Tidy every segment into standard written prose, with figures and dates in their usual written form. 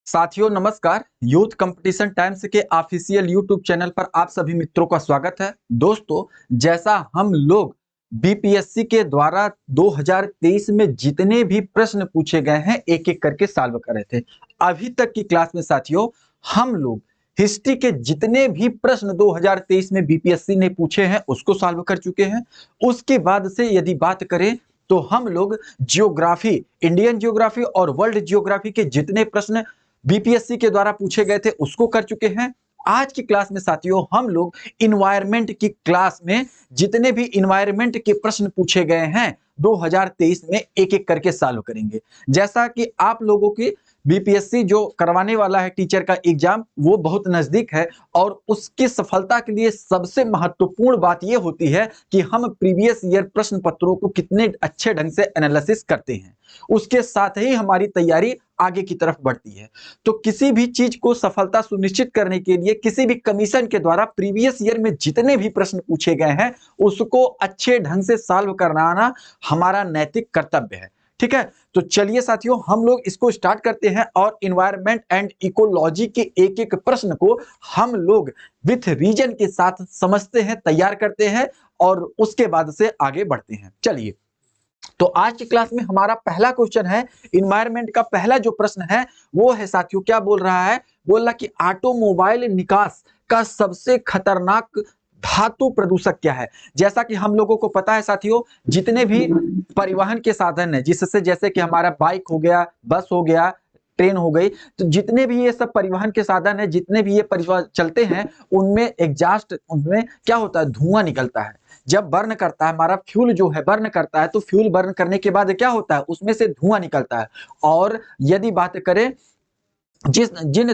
साथियों नमस्कार। Youth competition times के ऑफिशियल यूट्यूब चैनल पर आप सभी मित्रों का स्वागत है। दोस्तों, जैसा हम लोग बीपीएससी के द्वारा 2023 में जितने भी प्रश्न पूछे गए हैं एक एक करके सॉल्व कर रहे थे। अभी तक की क्लास में साथियों हम लोग हिस्ट्री के जितने भी प्रश्न 2023 में बीपीएससी ने पूछे हैं उसको सॉल्व कर चुके हैं। उसके बाद से यदि बात करें तो हम लोग जियोग्राफी, इंडियन जियोग्राफी और वर्ल्ड जियोग्राफी के जितने प्रश्न बीपीएससी के द्वारा पूछे गए थे उसको कर चुके हैं। आज की क्लास में साथियों हम लोग इन्वायरमेंट की क्लास में जितने भी इन्वायरमेंट के प्रश्न पूछे गए हैं 2023 में एक एक करके सॉल्व करेंगे। जैसा कि आप लोगों की बीपीएससी जो करवाने वाला है टीचर का एग्जाम वो बहुत नजदीक है और उसकी सफलता के लिए सबसे महत्वपूर्ण बात यह होती है कि हम प्रीवियस ईयर प्रश्न पत्रों को कितने अच्छे ढंग से एनालिसिस करते हैं, उसके साथ ही हमारी तैयारी आगे की तरफ बढ़ती है। तो किसी भी चीज को सफलता सुनिश्चित करने के लिए किसी भी कमीशन के द्वारा प्रीवियस ईयर में जितने भी प्रश्न पूछे गए हैं उसको अच्छे ढंग से सॉल्व कराना हमारा नैतिक कर्तव्य है। ठीक है, तो चलिए साथियों हम लोग इसको स्टार्ट करते हैं और इन्वायरमेंट एंड इकोलॉजी के एक एक प्रश्न को हम लोग विथ रीजन के साथ समझते हैं, तैयार करते हैं और उसके बाद से आगे बढ़ते हैं। चलिए, तो आज की क्लास में हमारा पहला क्वेश्चन है, इन्वायरमेंट का पहला जो प्रश्न है वो है साथियों, क्या बोल रहा है, बोल रहा कि ऑटोमोबाइल निकास का सबसे खतरनाक धातु प्रदूषक क्या है। जैसा कि हम लोगों को पता है साथियों, जितने भी परिवहन के साधन है जिससे, जैसे कि हमारा बाइक हो गया, बस हो गया, ट्रेन हो गई, तो जितने भी ये सब परिवहन के साधन है, जितने भी ये परिवहन चलते हैं उनमें एग्जॉस्ट, उनमें क्या होता है, धुआं निकलता है। जब बर्न करता है हमारा फ्यूल जो है, बर्न करता है तो फ्यूल बर्न करने के बाद क्या होता है, उसमें से धुआं निकलता है। और यदि बात करें जिस जिन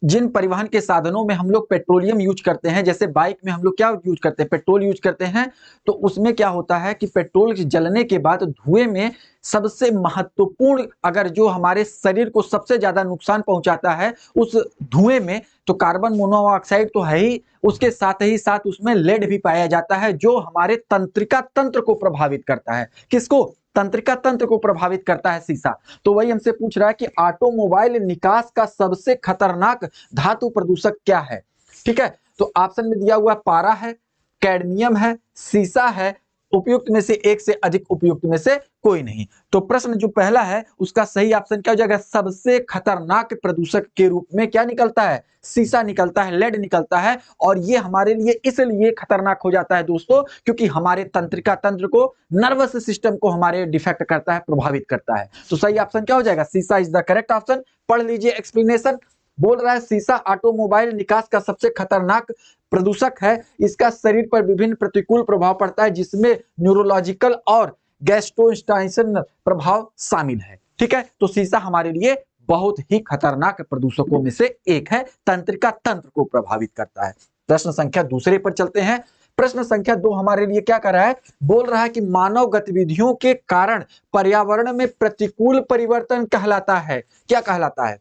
जिन परिवहन के साधनों में हम लोग पेट्रोलियम यूज करते हैं, जैसे बाइक में हम लोग क्या यूज करते हैं, पेट्रोल यूज करते हैं, तो उसमें क्या होता है कि पेट्रोल जलने के बाद धुएं में सबसे महत्वपूर्ण, अगर जो हमारे शरीर को सबसे ज्यादा नुकसान पहुंचाता है उस धुएं में, तो कार्बन मोनोऑक्साइड तो है ही, उसके साथ ही साथ उसमें लेड भी पाया जाता है जो हमारे तंत्रिका तंत्र को प्रभावित करता है। किसको, तंत्रिका तंत्र को प्रभावित करता है शीशा। तो वही हमसे पूछ रहा है कि ऑटोमोबाइल निकास का सबसे खतरनाक धातु प्रदूषक क्या है। ठीक है, तो ऑप्शन में दिया हुआ पारा है, कैडमियम है, शीशा है, उपयुक्त में से एक से अधिक उपयुक्त में से कोई नहीं। तो प्रश्न जो पहला है उसका सही ऑप्शन क्या हो जाएगा, सबसे खतरनाक प्रदूषक के रूप में क्या निकलता है, शीशा निकलता है, लेड निकलता है। और ये हमारे लिए इसलिए खतरनाक हो जाता है दोस्तों क्योंकि हमारे तंत्रिका तंत्र को, नर्वस सिस्टम को हमारे डिफेक्ट करता है, प्रभावित करता है। तो सही ऑप्शन क्या हो जाएगा, शीशा इज द करेक्ट ऑप्शन। पढ़ लीजिए एक्सप्लेनेशन। बोल रहा है शीशा ऑटोमोबाइल निकास का सबसे खतरनाक प्रदूषक है। इसका शरीर पर विभिन्न प्रतिकूल प्रभाव पड़ता है जिसमें न्यूरोलॉजिकल और गैस्ट्रोइंटेस्टाइनल प्रभाव शामिल है। ठीक है, तो शीशा हमारे लिए बहुत ही खतरनाक प्रदूषकों में से एक है, तंत्रिका तंत्र को प्रभावित करता है। प्रश्न संख्या दूसरे पर चलते हैं। प्रश्न संख्या 2 हमारे लिए क्या कर रहा है, बोल रहा है कि मानव गतिविधियों के कारण पर्यावरण में प्रतिकूल परिवर्तन कहलाता है। क्या कहलाता है,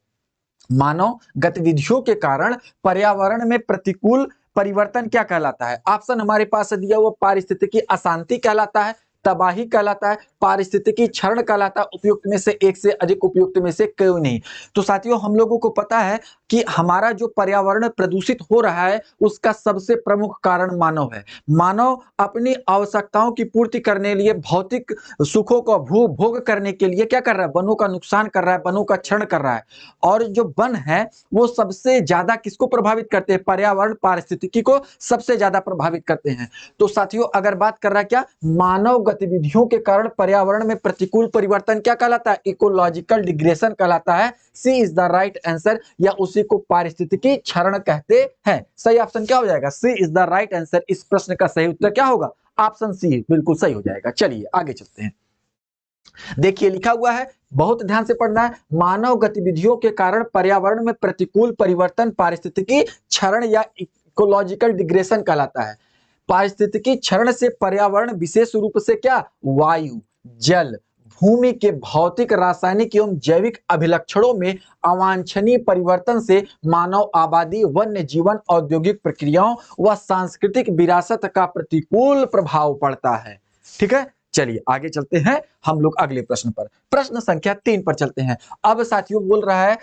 मानव गतिविधियों के कारण पर्यावरण में प्रतिकूल परिवर्तन क्या कहलाता है। ऑप्शन हमारे पास दिया हुआ, पारिस्थितिकी अशांति कहलाता है, तबाही कहलाता है, पारिस्थितिकी क्षरण कहलाता है, उपयुक्त में से एक से अधिक उपयुक्त में से कोई नहीं। तो साथियों हम लोगों को पता है कि हमारा जो पर्यावरण प्रदूषित हो रहा है उसका सबसे प्रमुख कारण मानव है। मानव अपनी आवश्यकताओं की पूर्ति करने लिए, भौतिक सुखों का भोग करने के लिए क्या कर रहा है, वनों का नुकसान कर रहा है, वनों का क्षरण कर रहा है। और जो वन है वो सबसे ज्यादा किसको प्रभावित करते हैं, पर्यावरण पारिस्थितिकी को सबसे ज्यादा प्रभावित करते हैं। तो साथियों अगर बात कर रहा है क्या, मानव गतिविधियों के कारण पर्यावरण में प्रतिकूल परिवर्तन क्या कहलाता है, इकोलॉजिकल डिग्रेशन कहलाता है। सी इज द राइट आंसर, या उसी को पारिस्थितिकी क्षरण कहते हैं। सही ऑप्शन क्या हो जाएगा, C is the right answer. इस प्रश्न का सही उत्तर क्या होगा, ऑप्शन सी बिल्कुल सही हो जाएगा। चलिए आगे चलते हैं। देखिए लिखा हुआ है, बहुत ध्यान से पढ़ना है, मानव गतिविधियों के कारण पर्यावरण में प्रतिकूल परिवर्तन पारिस्थितिकी क्षरण या इकोलॉजिकल डिग्रेशन कहलाता है। पारिस्थितिकी क्षरण से पर्यावरण विशेष रूप से क्या, वायु, जल, भूमि के भौतिक, रासायनिक एवं जैविक अभिलक्षणों में अवांछनीय परिवर्तन से मानव आबादी, वन्य जीवन, औद्योगिक प्रक्रियाओं व सांस्कृतिक विरासत का प्रतिकूल प्रभाव पड़ता है। ठीक है, चलिए आगे चलते हैं हम लोग अगले प्रश्न पर। प्रश्न संख्या 3 पर चलते हैं। अब साथियों बोल रहा है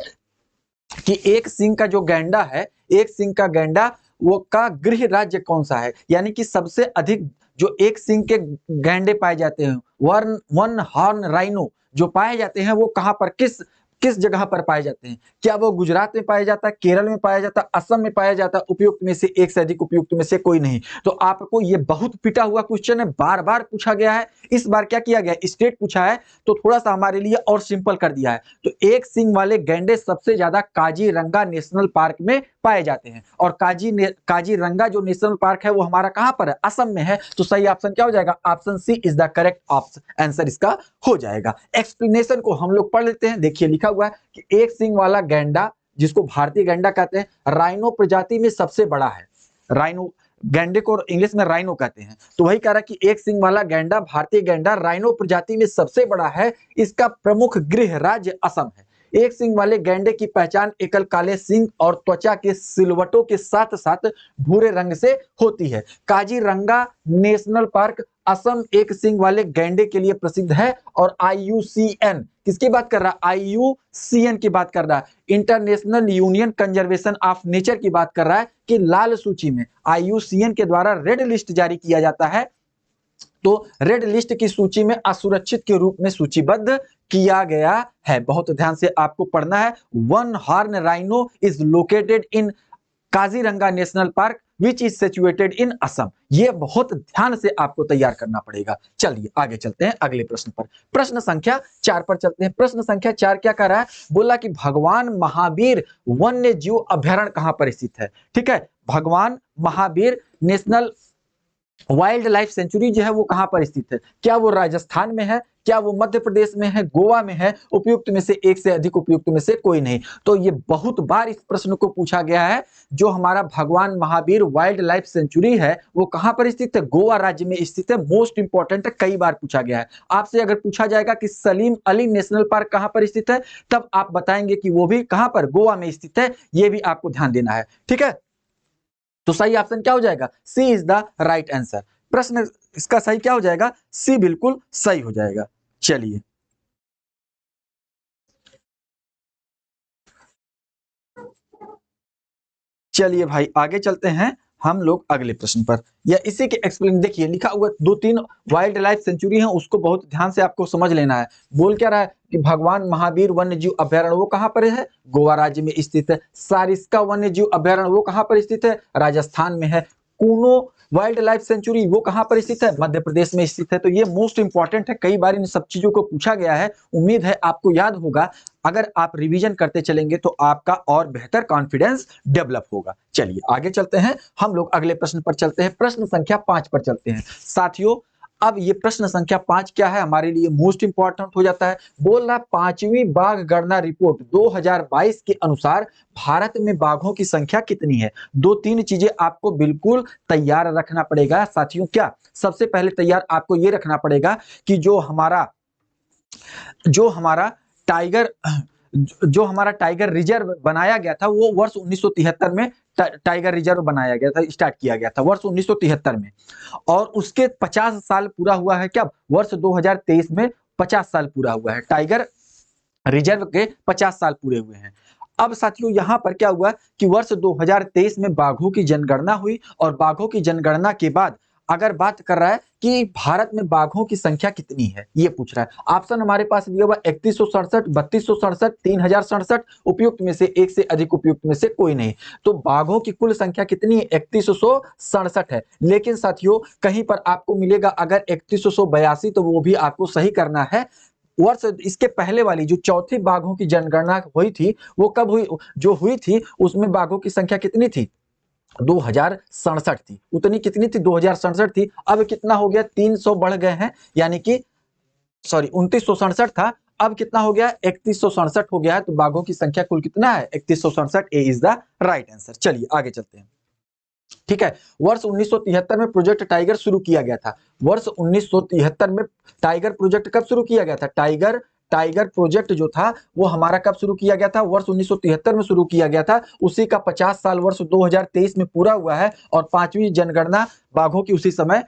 कि एक सिंह का जो गैंडा है, एक सिंह का गैंडा वो का गृह राज्य कौन सा है, यानी कि सबसे अधिक जो एक सिंह के गैंडे पाए जाते हैं, वन हॉर्न राइनो जो पाए जाते हैं, वो कहां पर किस किस जगह पर पाए जाते हैं? क्या वो गुजरात में पाया जाता है, केरल में पाया जाता है, असम में पाया जाता है? उपयुक्त में से एक से अधिक उपयुक्त में से कोई नहीं। तो आपको ये बहुत पिटा हुआ क्वेश्चन है, बार बार पूछा गया है। इस बार क्या किया गया, स्टेट पूछा है तो थोड़ा सा हमारे लिए और सिंपल कर दिया है। तो एक सिंग वाले गैंडे सबसे ज्यादा काजीरंगा नेशनल पार्क में पाए जाते हैं, और काजीरंगा जो नेशनल पार्क है वो हमारा कहां पर है, असम में है। तो सही ऑप्शन क्या हो जाएगा, option C is the correct answer इसका हो जाएगा। एक्सप्लेनेशन को हम लोग पढ़ लेते हैं। देखिए लिखा हुआ है कि एक सिंग वाला गैंडा, जिसको भारतीय गैंडा कहते हैं, राइनो प्रजाति में सबसे बड़ा है। राइनो गैंडे को इंग्लिश में राइनो कहते हैं। तो वही कह रहा है कि एक सिंग वाला गैंडा, भारतीय गैंडा राइनो प्रजाति में सबसे बड़ा है। इसका प्रमुख गृह राज्य असम है। एक सिंग वाले गैंडे की पहचान एकल काले सिंग और त्वचा के सिलवटों के साथ साथ भूरे रंग से होती है। काजीरंगा नेशनल पार्क असम एक सिंग वाले गैंडे के लिए प्रसिद्ध है। और IUCN किसकी बात कर रहा है, IUCN की बात कर रहा है, international union conservation of nature की बात कर रहा है कि लाल सूची में IUCN के द्वारा रेड लिस्ट जारी किया जाता है। तो रेड लिस्ट की सूची में असुरक्षित के रूप में सूचीबद्ध किया गया है। बहुत ध्यान से आपको पढ़ना है। One horn rhino is located in Kaziranga national park which is situated in Assam. ये बहुत ध्यान से आपको तैयार करना पड़ेगा। चलिए आगे चलते हैं अगले प्रश्न पर। प्रश्न संख्या 4 पर चलते हैं। प्रश्न संख्या 4 क्या कर रहा है, बोला कि भगवान महावीर वन्य जीव अभ्यारण्य कहां पर स्थित है। ठीक है, भगवान Mahavir national wild life sanctuary जो है वो कहां पर स्थित है? क्या वो राजस्थान में है, क्या वो मध्य प्रदेश में है, गोवा में है? उपयुक्त में से एक से अधिक उपयुक्त में से कोई नहीं। तो ये बहुत बार इस प्रश्न को पूछा गया है। जो हमारा भगवान महावीर वाइल्ड लाइफ सेंचुरी है वो कहां पर स्थित है, गोवा राज्य में स्थित है। मोस्ट इंपॉर्टेंट है, कई बार पूछा गया है आपसे। अगर पूछा जाएगा कि सलीम अली नेशनल पार्क कहां पर स्थित है, तब आप बताएंगे कि वो भी कहां पर, गोवा में स्थित है। ये भी आपको ध्यान देना है। ठीक है, तो सही ऑप्शन क्या हो जाएगा, C is the right answer. प्रश्न इसका सही क्या हो जाएगा, सी बिल्कुल सही हो जाएगा। चलिए चलिए भाई आगे चलते हैं हम लोग अगले प्रश्न पर, या इसी के एक्सप्लेन। देखिए लिखा हुआ 2-3 वाइल्ड लाइफ सेंचुरी है, उसको बहुत ध्यान से आपको समझ लेना है। बोल क्या रहा है कि भगवान महावीर वन्य जीव अभ्यारण्य वो कहां पर है, गोवा राज्य में स्थित है। सारिस्का वन्य जीव अभ्यारण्य वो कहां पर स्थित है, राजस्थान में है। कूनो वाइल्ड लाइफ सेंचुरी वो कहां पर स्थित है, मध्य प्रदेश में स्थित है। तो ये मोस्ट इंपॉर्टेंट है, कई बार इन सब चीजों को पूछा गया है। उम्मीद है आपको याद होगा। अगर आप रिवीजन करते चलेंगे तो आपका और बेहतर कॉन्फिडेंस डेवलप होगा। चलिए आगे चलते हैं हम लोग अगले प्रश्न पर चलते हैं। प्रश्न संख्या 5 पर चलते हैं साथियों। अब ये प्रश्न संख्या 5 क्या है, हमारे लिए मोस्ट इंपॉर्टेंट हो जाता है। बोल रहा 5वीं बाघ गणना रिपोर्ट 2022 के अनुसार भारत में बाघों की संख्या कितनी है। 2-3 चीजें आपको बिल्कुल तैयार रखना पड़ेगा साथियों। क्या, सबसे पहले तैयार आपको ये रखना पड़ेगा कि जो हमारा टाइगर रिजर्व बनाया गया था वो वर्ष 1973 में टाइगर रिजर्व बनाया गया था, स्टार्ट किया गया था वर्ष 1973 में। और उसके 50 साल पूरा हुआ है, क्या वर्ष 2023 में 50 साल पूरा हुआ है। टाइगर रिजर्व के 50 साल पूरे हुए हैं। अब साथियों यहां पर क्या हुआ कि वर्ष 2023 में बाघों की जनगणना हुई, और बाघों की जनगणना के बाद अगर बात कर रहा है कि भारत में बाघों की संख्या कितनी है, ये पूछ रहा है। ऑप्शन हमारे पास दिया हुआ 3167, 3267, 3067। उपयुक्त में से एक से अधिक उपयुक्त में से कोई नहीं। तो बाघों की कुल संख्या कितनी है, 3167 है। लेकिन साथियों कहीं पर आपको मिलेगा अगर 3182, तो वो भी आपको सही करना है। वर्ष इसके पहले वाली जो चौथी बाघों की जनगणना हुई थी वो कब हुई, जो हुई थी उसमें बाघों की संख्या कितनी थी, 2067 थी। उतनी कितनी थी, 2067 थी। अब कितना हो गया, 300 बढ़ गए हैं, यानी कि सॉरी 2967 था, अब कितना हो गया, 3167 हो गया है। तो बाघों की संख्या कुल कितना है, 3167। ए इज द राइट आंसर। चलिए आगे चलते हैं। ठीक है, वर्ष 1973 में प्रोजेक्ट टाइगर शुरू किया गया था। वर्ष 1973 में टाइगर प्रोजेक्ट कब शुरू किया गया था, टाइगर प्रोजेक्ट जो था वो हमारा कब शुरू किया गया था, वर्ष 1973 में शुरू किया गया था। उसी का 50 साल वर्ष 2023 में पूरा हुआ है, और 5वीं जनगणना बाघों की उसी समय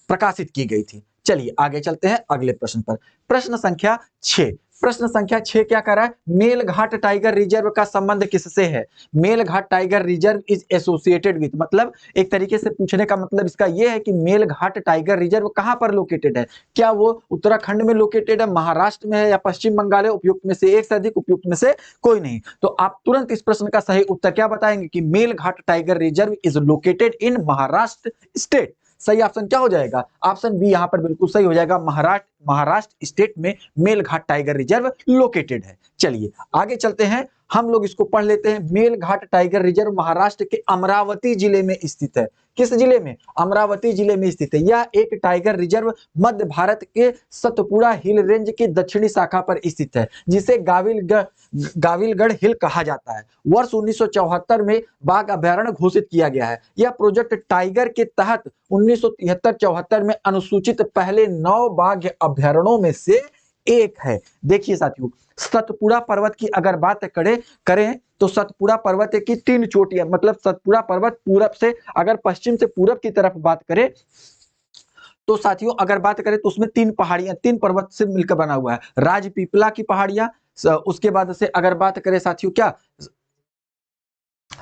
प्रकाशित की गई थी। चलिए आगे चलते हैं अगले प्रश्न पर। प्रश्न संख्या 6। प्रश्न संख्या 6 क्या कर रहा है? मेलघाट टाइगर रिजर्व का संबंध किससे है? Melghat tiger reserve is associated with, मतलब एक तरीके से पूछने का मतलब इसका यह है कि मेलघाट टाइगर रिजर्व कहां पर लोकेटेड है? क्या वो उत्तराखंड में लोकेटेड है, महाराष्ट्र में है, या पश्चिम बंगाल है? उपयुक्त में से एक से अधिक, उपयुक्त में से कोई नहीं। तो आप तुरंत इस प्रश्न का सही उत्तर क्या बताएंगे कि Melghat tiger reserve is located in Maharashtra state. सही ऑप्शन क्या हो जाएगा? ऑप्शन बी यहां पर बिल्कुल सही हो जाएगा। महाराष्ट्र स्टेट में मेलघाट टाइगर रिजर्व लोकेटेड है। चलिए आगे चलते हैं, हम लोग इसको पढ़ लेते हैं। मेलघाट टाइगर रिजर्व महाराष्ट्र के अमरावती जिले में स्थित है। किस जिले में? अमरावती जिले में स्थित है। यह एक टाइगर रिजर्व मध्य भारत के सतपुड़ा हिल रेंज की दक्षिणी शाखा पर स्थित है, जिसे गाविलगढ़ हिल कहा जाता है। वर्ष 1974 में बाघ अभयारण्य घोषित किया गया है। यह प्रोजेक्ट टाइगर के तहत 1973-74 में अनुसूचित पहले 9 बाघ अभयारण्यों में से एक है। देखिए साथियों, सतपुड़ा पर्वत की अगर बात करें तो सतपुड़ा पर्वत की 3 चोटियां, मतलब सतपुड़ा पर्वत पूरब से, अगर पश्चिम से पूरब की तरफ बात करें तो साथियों अगर बात करें तो उसमें 3 पहाड़ियां, 3 पर्वत से मिलकर बना हुआ है। राजपीपला की पहाड़ियां, उसके बाद से अगर बात करें साथियों क्या,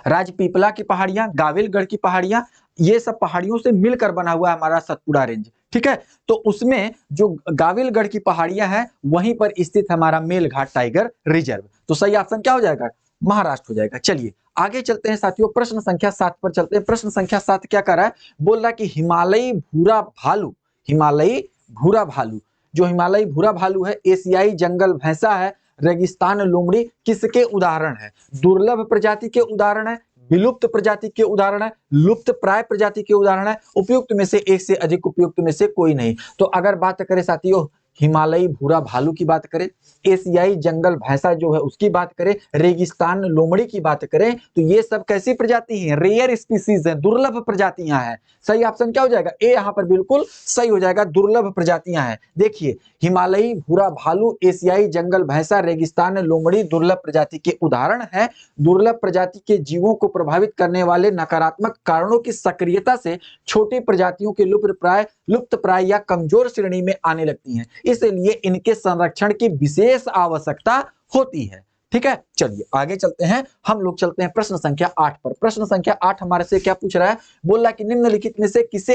राजपीपला की पहाड़ियां, गाविलगढ़ की पहाड़ियां, ये सब पहाड़ियों से मिलकर बना हुआ है हमारा सतपुड़ा रेंज। ठीक है, तो उसमें जो गाविलगढ़ की पहाड़ियां हैं वहीं पर स्थित हमारा मेलघाट टाइगर रिजर्व। तो सही ऑप्शन क्या हो जाएगा? महाराष्ट्र हो जाएगा। चलिए आगे चलते हैं साथियों, प्रश्न संख्या 7 पर चलते हैं। प्रश्न संख्या 7 क्या कर रहा है? बोल रहा है कि हिमालयी भूरा भालू, हिमालयी भूरा भालू, जो हिमालयी भूरा भालू है, एशियाई जंगल भैंसा है, रेगिस्तान लोमड़ी किसके उदाहरण है? दुर्लभ प्रजाति के उदाहरण है, विलुप्त प्रजाति के उदाहरण है, लुप्त प्राय प्रजाति के उदाहरण है, उपयुक्त में से एक से अधिक, उपयुक्त में से कोई नहीं। तो अगर बात करें साथियों हिमालयी भूरा भालू की बात करें, एशियाई जंगल भैंसा जो है उसकी बात करें, रेगिस्तान लोमड़ी की बात करें, तो ये सब कैसी प्रजाति है? रेयर स्पीसीज है, दुर्लभ प्रजातियां हैं। सही ऑप्शन क्या हो जाएगा? ए यहां पर बिल्कुल सही हो जाएगा, दुर्लभ प्रजातियां हैं। देखिए हिमालयी भूरा भालू, एशियाई जंगल भैंसा, रेगिस्तान लोमड़ी दुर्लभ प्रजाति के उदाहरण है। दुर्लभ प्रजाति के जीवों को प्रभावित करने वाले नकारात्मक कारणों की सक्रियता से छोटी प्रजातियों के लुप्त प्राय या कमजोर श्रेणी में आने लगती हैं, इसलिए इनके संरक्षण की विशेष आवश्यकता होती है। ठीक है, चलिए आगे चलते हैं, हम लोग चलते हैं प्रश्न संख्या 8 पर। प्रश्न संख्या 8 हमारे से क्या पूछ रहा है? बोल रहा है कि निम्नलिखित में से किस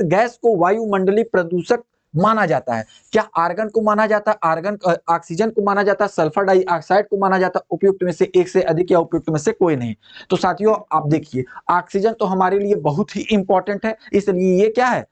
गैस को वायुमंडलीय प्रदूषक माना जाता है? क्या आर्गन को माना जाता है, ऑक्सीजन को माना जाता है, सल्फर डाइऑक्साइड को माना जाता है? उपयुक्त में से एक से अधिक या उपयुक्त में से कोई नहीं। तो साथियों आप देखिए, ऑक्सीजन तो हमारे लिए बहुत ही इंपॉर्टेंट है, इसलिए ये क्या है?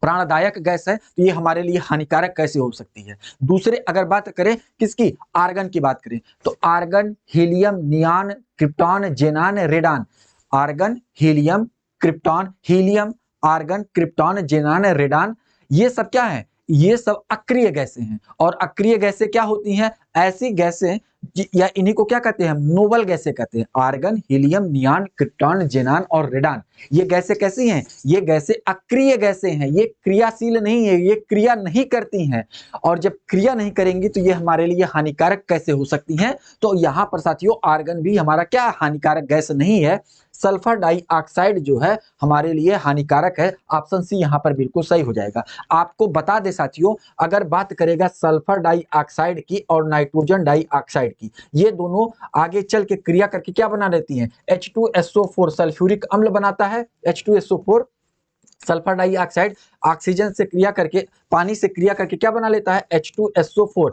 प्राणदायक गैस है, तो ये हमारे लिए हानिकारक कैसे हो सकती है? दूसरे अगर बात करें किसकी, आर्गन की बात करें, तो argon, helium, neon, krypton, xenon, radon. Argon, helium, krypton, helium, argon, krypton, xenon, radon, ये सब क्या है? ये सब अक्रिय गैसें हैं। और अक्रिय गैसें क्या होती हैं? ऐसी गैसें या इन्हीं को क्या कहते हैं? हम नोबल गैसें कहते हैं। आर्गन, हीलियम, नियान, क्रिप्टॉन, जेनान और रेडान, ये गैसें कैसी हैं? ये गैसें अक्रिय गैसें हैं, ये क्रियाशील नहीं है, ये क्रिया नहीं करती हैं। और जब क्रिया नहीं करेंगी तो ये हमारे लिए हानिकारक कैसे हो सकती हैं? तो यहां पर साथियों आर्गन भी हमारा क्या हानिकारक गैस नहीं है, सल्फर डाइऑक्साइड जो है हमारे लिए हानिकारक है। ऑप्शन सी यहां पर बिल्कुल सही हो जाएगा। आपको बता दे साथियों, अगर बात करेगा सल्फर डाइऑक्साइड की और नाइट्रोजन डाइऑक्साइड की, ये दोनों आगे चल के क्रिया करके क्या बना देती हैं? H2SO4 सल्फ्यूरिक अम्ल बनाता है। H2SO4 सल्फर डाइऑक्साइड ऑक्सीजन से क्रिया करके, पानी से क्रिया करके क्या बना लेता है? H2SO4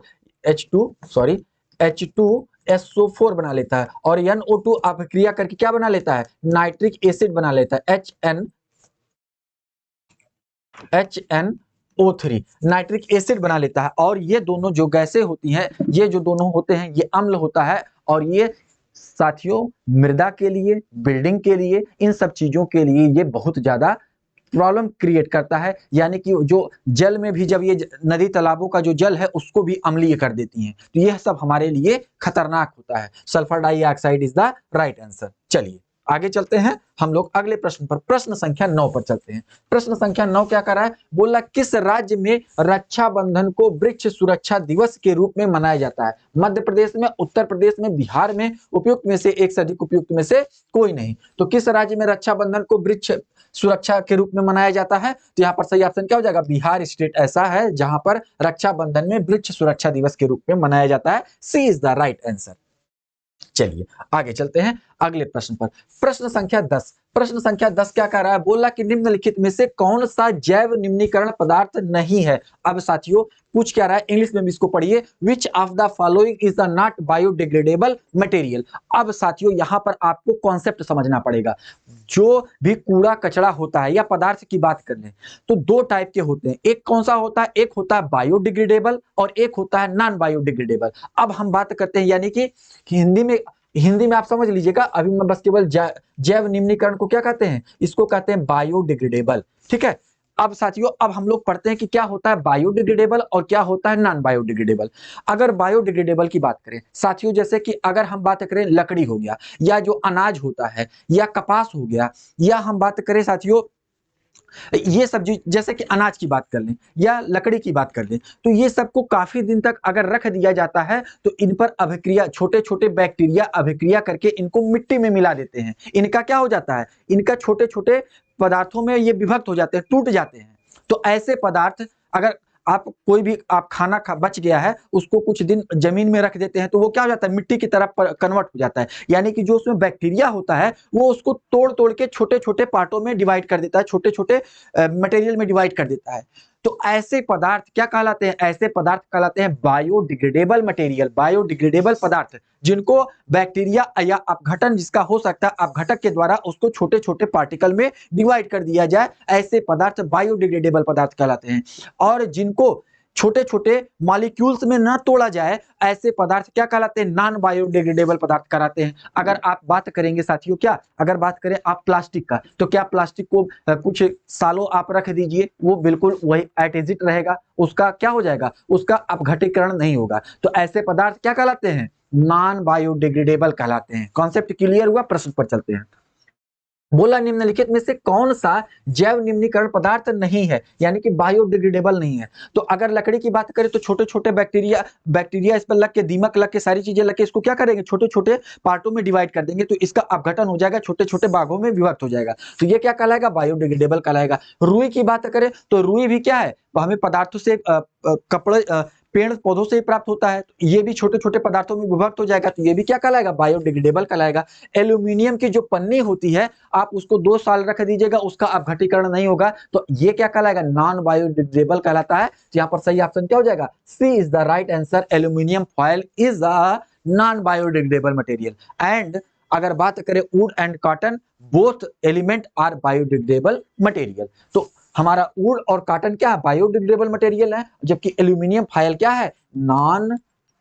H2SO4 बना लेता है। और NO2 अपक्रिया करके क्या बना लेता है? नाइट्रिक एसिड बना लेता है, HNO3 नाइट्रिक एसिड बना लेता है। और ये दोनों जो गैसें होती हैं, ये जो दोनों होते हैं, ये अम्ल होता है। और ये साथियों मृदा के लिए, बिल्डिंग के लिए, इन सब चीजों के लिए ये बहुत ज्यादा प्रॉब्लम क्रिएट करता है। यानी कि जो जल में भी जब ये नदी तालाबों का जो जल है उसको भी अम्लीय कर देती हैं, तो यह सब हमारे लिए खतरनाक होता है। Sulphur dioxide is the right answer. चलिए आगे चलते हैं हम लोग अगले प्रश्न पर, प्रश्न संख्या 9 पर चलते हैं। प्रश्न संख्या 9 क्या कर रहा है, बोला किस राज्य में रक्षाबंधन को वृक्ष सुरक्षा दिवस के रूप में मनाया जाता है? मध्य प्रदेश में, उत्तर प्रदेश में, बिहार में, उपयुक्त में से एक से अधिक उपयुक्त में से कोई नहीं। तो किस राज्य में रक्षाबंधन को वृक्ष सुरक्षा के रूप में मनाया जाता है? तो यहाँ पर सही ऑप्शन क्या हो जाएगा, बिहार स्टेट ऐसा है जहां पर रक्षाबंधन में वृक्ष सुरक्षा दिवस के रूप में मनाया जाता है। सी इज द राइट आंसर। चलिए आगे चलते हैं अगले प्रश्न पर, प्रश्न संख्या 10। प्रश्न संख्या 10 क्या कह रहा है, बोला कि निम्नलिखित में से कौन सा जैव निम्नीकरण पदार्थ नहीं है? अब साथियों पूछ क्या रहा है, इंग्लिश में भी इसको पढ़िए, which of the following is the not biodegradable material. अब साथियों यहां पर आपको कॉन्सेप्ट समझना पड़ेगा। जो भी कूड़ा कचरा होता है या पदार्थ की बात कर लें तो दो टाइप के होते हैं, एक कौन सा होता है, एक होता है बायोडिग्रेडेबल और एक होता है नॉन बायोडिग्रेडेबल। अब हम बात करते हैं यानी कि हिंदी में आप समझ लीजिएगा, अभी मैं बस केवल जैव निम्नीकरण को क्या कहते हैं, इसको कहते हैं बायोडिग्रेडेबल। ठीक है, अब साथियों अब हम लोग पढ़ते हैं कि क्या होता है बायोडिग्रेडेबल और क्या होता है नॉन बायोडिग्रेडेबल। अगर बायोडिग्रेडेबल की बात करें साथियों, जैसे कि अगर हम बात करें लकड़ी हो गया, या जो अनाज होता है, या कपास हो गया, या हम बात करें साथियों ये सब जैसे कि अनाज की बात कर लें या लकड़ी की बात कर लें, तो ये सबको काफी दिन तक अगर रख दिया जाता है तो इन पर अभिक्रिया, छोटे छोटे बैक्टीरिया अभिक्रिया करके इनको मिट्टी में मिला देते हैं। इनका क्या हो जाता है, इनका छोटे छोटे पदार्थों में ये विभक्त हो जाते हैं, टूट जाते हैं। तो ऐसे पदार्थ अगर आप कोई भी आप खाना बच गया है उसको कुछ दिन जमीन में रख देते हैं तो वो क्या हो जाता है, मिट्टी की तरफ कन्वर्ट हो जाता है। यानी कि जो उसमें बैक्टीरिया होता है वो उसको तोड़ तोड़ के छोटे छोटे पार्टों में डिवाइड कर देता है, छोटे छोटे मटेरियल में डिवाइड कर देता है। तो ऐसे पदार्थ क्या कहलाते हैं, ऐसे पदार्थ कहलाते हैं बायोडिग्रेडेबल मटेरियल, बायोडिग्रेडेबल पदार्थ, जिनको बैक्टीरिया या अपघटन जिसका हो सकता है अपघटक के द्वारा उसको छोटे छोटे पार्टिकल में डिवाइड कर दिया जाए, ऐसे पदार्थ बायोडिग्रेडेबल पदार्थ कहलाते हैं। और जिनको छोटे छोटे मॉलिक्यूल्स में ना तोड़ा जाए ऐसे पदार्थ क्या कहलाते हैं, नॉन बायोडिग्रेडेबल पदार्थ कहलाते हैं। अगर आप बात करेंगे साथियों, क्या अगर बात करें आप प्लास्टिक का, तो क्या प्लास्टिक को कुछ सालों आप रख दीजिए वो बिल्कुल वही एट इज इट रहेगा, उसका क्या हो जाएगा, उसका अपघटीकरण नहीं होगा। तो ऐसे पदार्थ क्या कहलाते हैं, नॉन बायोडिग्रेडेबल कहलाते हैं। कॉन्सेप्ट क्लियर हुआ, प्रश्न पर चलते हैं। बोला निम्नलिखित में से कौन सा जैव निम्नीकरण पदार्थ नहीं है, यानी कि बायोडिग्रेडेबल नहीं है। तो अगर लकड़ी की बात करें तो छोटे छोटे बैक्टीरिया इस पर लग के, दीमक लग के, सारी चीजें लग के इसको क्या करेंगे, छोटे छोटे पार्टों में डिवाइड कर देंगे, तो इसका अपघटन हो जाएगा, छोटे छोटे भागों में विभक्त हो जाएगा, तो ये क्या कहलाएगा, बायोडिग्रेडेबल कहलाएगा। रुई की बात करें तो रुई भी क्या है, हमें पदार्थों से कपड़े पेड़ पौधों से ही प्राप्त होता है, तो ये भी छोटे छोटे पदार्थों में विभक्त हो जाएगा, तो ये भी क्या कहलाएगा, बायोडिग्रेडेबल कहलाएगा। एल्यूमिनियम की जो पन्नी होती है आप उसको 2 साल रख दीजिएगा उसका अपघटीकरण नहीं होगा, तो ये क्या कहलाएगा, नॉन बायोडिग्रेडेबल कहलाता है। तो यहाँ पर सही ऑप्शन क्या हो जाएगा, C is the right answer. Aluminium foil is a non biodegradable material. And अगर बात करें wood and cotton, both element are biodegradable material. तो हमारा वुड और कॉटन क्या है, बायोडिग्रेडेबल मटेरियल है, जबकि एल्यूमिनियम फॉयल क्या है, नॉन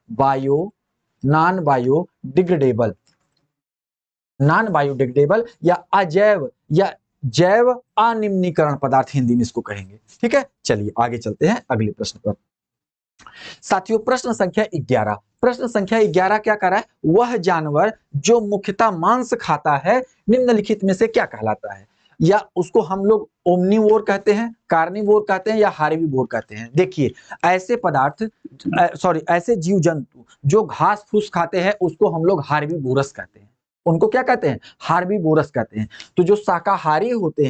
बायोडिग्रेडेबल, नॉन बायोडिग्रेडेबल या अजैव या जैव अनिम्नीकरण पदार्थ हिंदी में इसको कहेंगे। ठीक है, चलिए आगे चलते हैं अगले प्रश्न पर। साथियों प्रश्न संख्या 11, प्रश्न संख्या 11 क्या कर रहा है, वह जानवर जो मुख्यतः मांस खाता है निम्नलिखित में से क्या कहलाता है? या उसको हम लोग ओमनीवोर कहते हैं, कार्निवोर कहते हैं या हार्बीवोर कहते हैं। देखिए ऐसे पदार्थ ऐसे जीव जंतु जो घास फूस खाते हैं उसको हम लोग हार्बीवोरस कहते हैं, उनको क्या कहते हैं, हार्बीवोरस कहते हैं। तो जो शाकाहारी होते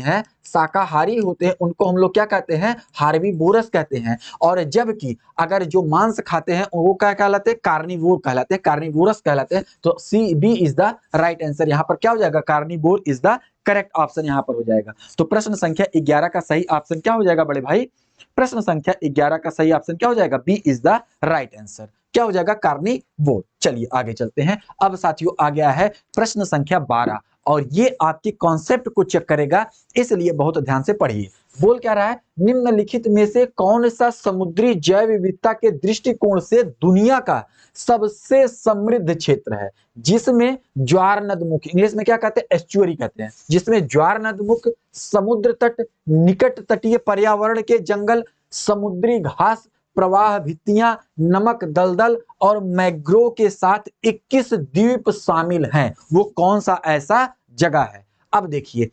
हैं उनको हम लोग क्या कहते हैं, हार्बीवोरस कहते हैं। और जबकि अगर जो मांस खाते हैं वो क्या कहलाते हैं, कार्निवोर कहलाते हैं, कार्निवोरस कहलाते हैं। तो C B is the right answer. यहाँ पर क्या हो जाएगा, carnivore is the correct option यहाँ पर हो जाएगा। तो प्रश्न संख्या 11 का सही ऑप्शन क्या हो जाएगा बड़े भाई, प्रश्न संख्या 11 का सही ऑप्शन क्या हो जाएगा, B is the right answer. क्या हो जाएगा, कार्निवोर। चलिए आगे चलते हैं। अब साथियों आ गया है प्रश्न संख्या 12 और ये आपके कॉन्सेप्ट को चेक करेगा, इसलिए बहुत ध्यान से पढ़िए। बोल क्या रहा है, निम्नलिखित में से कौन सा समुद्री जैव विविधता के दृष्टिकोण से दुनिया का सबसे समृद्ध क्षेत्र है, जिसमें ज्वार नदमुख, इंग्लिश में क्या कहते हैं, एस्चुअरी कहते हैं, जिसमें ज्वार नदमुख, समुद्र तट, निकट तटीय पर्यावरण के जंगल, समुद्री घास प्रवाह भित्तियां, नमक दलदल और मैग्रोव के साथ 21 द्वीप शामिल हैं। वो कौन सा ऐसा जगह है। अब देखिए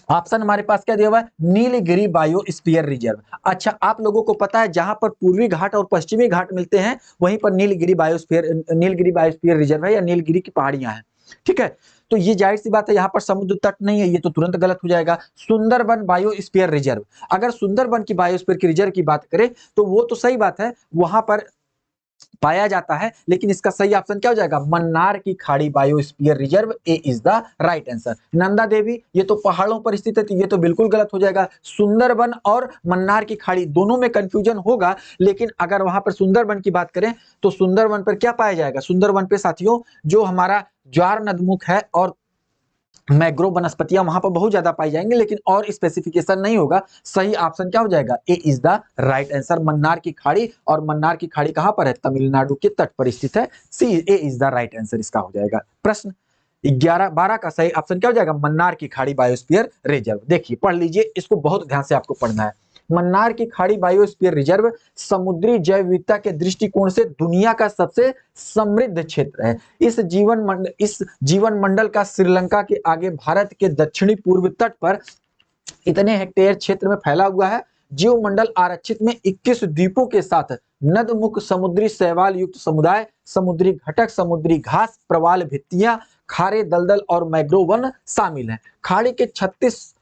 ऑप्शन हमारे पास क्या दिया हुआ है, नीलगिरी बायोस्फीयर रिजर्व। अच्छा, आप लोगों को पता है जहां पर पूर्वी घाट और पश्चिमी घाट मिलते हैं वहीं पर नीलगिरी बायोस्फीयर रिजर्व है या नीलगिरी की पहाड़ियां हैं। ठीक है, तो ये जाहिर सी बात है यहाँ पर समुद्र तट नहीं है, ये तो तुरंत गलत हो जाएगा। सुंदरबन बायोस्फीयर रिजर्व, अगर सुंदरबन की बायोस्फीयर की रिजर्व की बात करें तो वो तो सही बात है, वहां पर पाया जाता है, लेकिन इसका सही ऑप्शन क्या हो जाएगा, मन्नार की खाड़ी biosphere reserve, A is the right answer. Nanda Devi, ये तो पहाड़ों पर स्थित है, तो ये तो बिल्कुल गलत हो जाएगा। सुंदरबन और मन्नार की खाड़ी दोनों में कंफ्यूजन होगा, लेकिन अगर वहां पर सुंदरबन की बात करें तो सुंदरबन पर क्या पाया जाएगा, सुंदरबन पे साथियों जो हमारा ज्वार नदमुख है और मैग्रोव वनस्पतियां वहां पर बहुत ज्यादा पाई जाएंगी, लेकिन और स्पेसिफिकेशन नहीं होगा। सही ऑप्शन क्या हो जाएगा, A is the right answer, Mannar की खाड़ी। और मन्नार की खाड़ी कहां पर है, तमिलनाडु के तट पर स्थित है। सी, ए इज द राइट आंसर इसका हो जाएगा। प्रश्न 11-12 का सही ऑप्शन क्या हो जाएगा, मन्नार की खाड़ी बायोस्फीयर रिजर्व। देखिए पढ़ लीजिए, इसको बहुत ध्यान से आपको पढ़ना है। मन्नार की खाड़ी बायोस्फीयर रिजर्व समुद्री जैव विविधता के दृष्टिकोण से दुनिया का सबसे समृद्ध क्षेत्र है। इस जीवन मंडल का श्रीलंका के आगे भारत के दक्षिणी पूर्व तट पर इतने हेक्टेयर क्षेत्र में फैला हुआ है। जीव मंडल आरक्षित में 21 द्वीपों के साथ नदमुख, समुद्री शैवाल युक्त समुदाय, समुद्री घटक, समुद्री घास, प्रवाल भित्तियां, खारे दलदल और मैग्रोव वन शामिल हैं। खाड़ी के 3600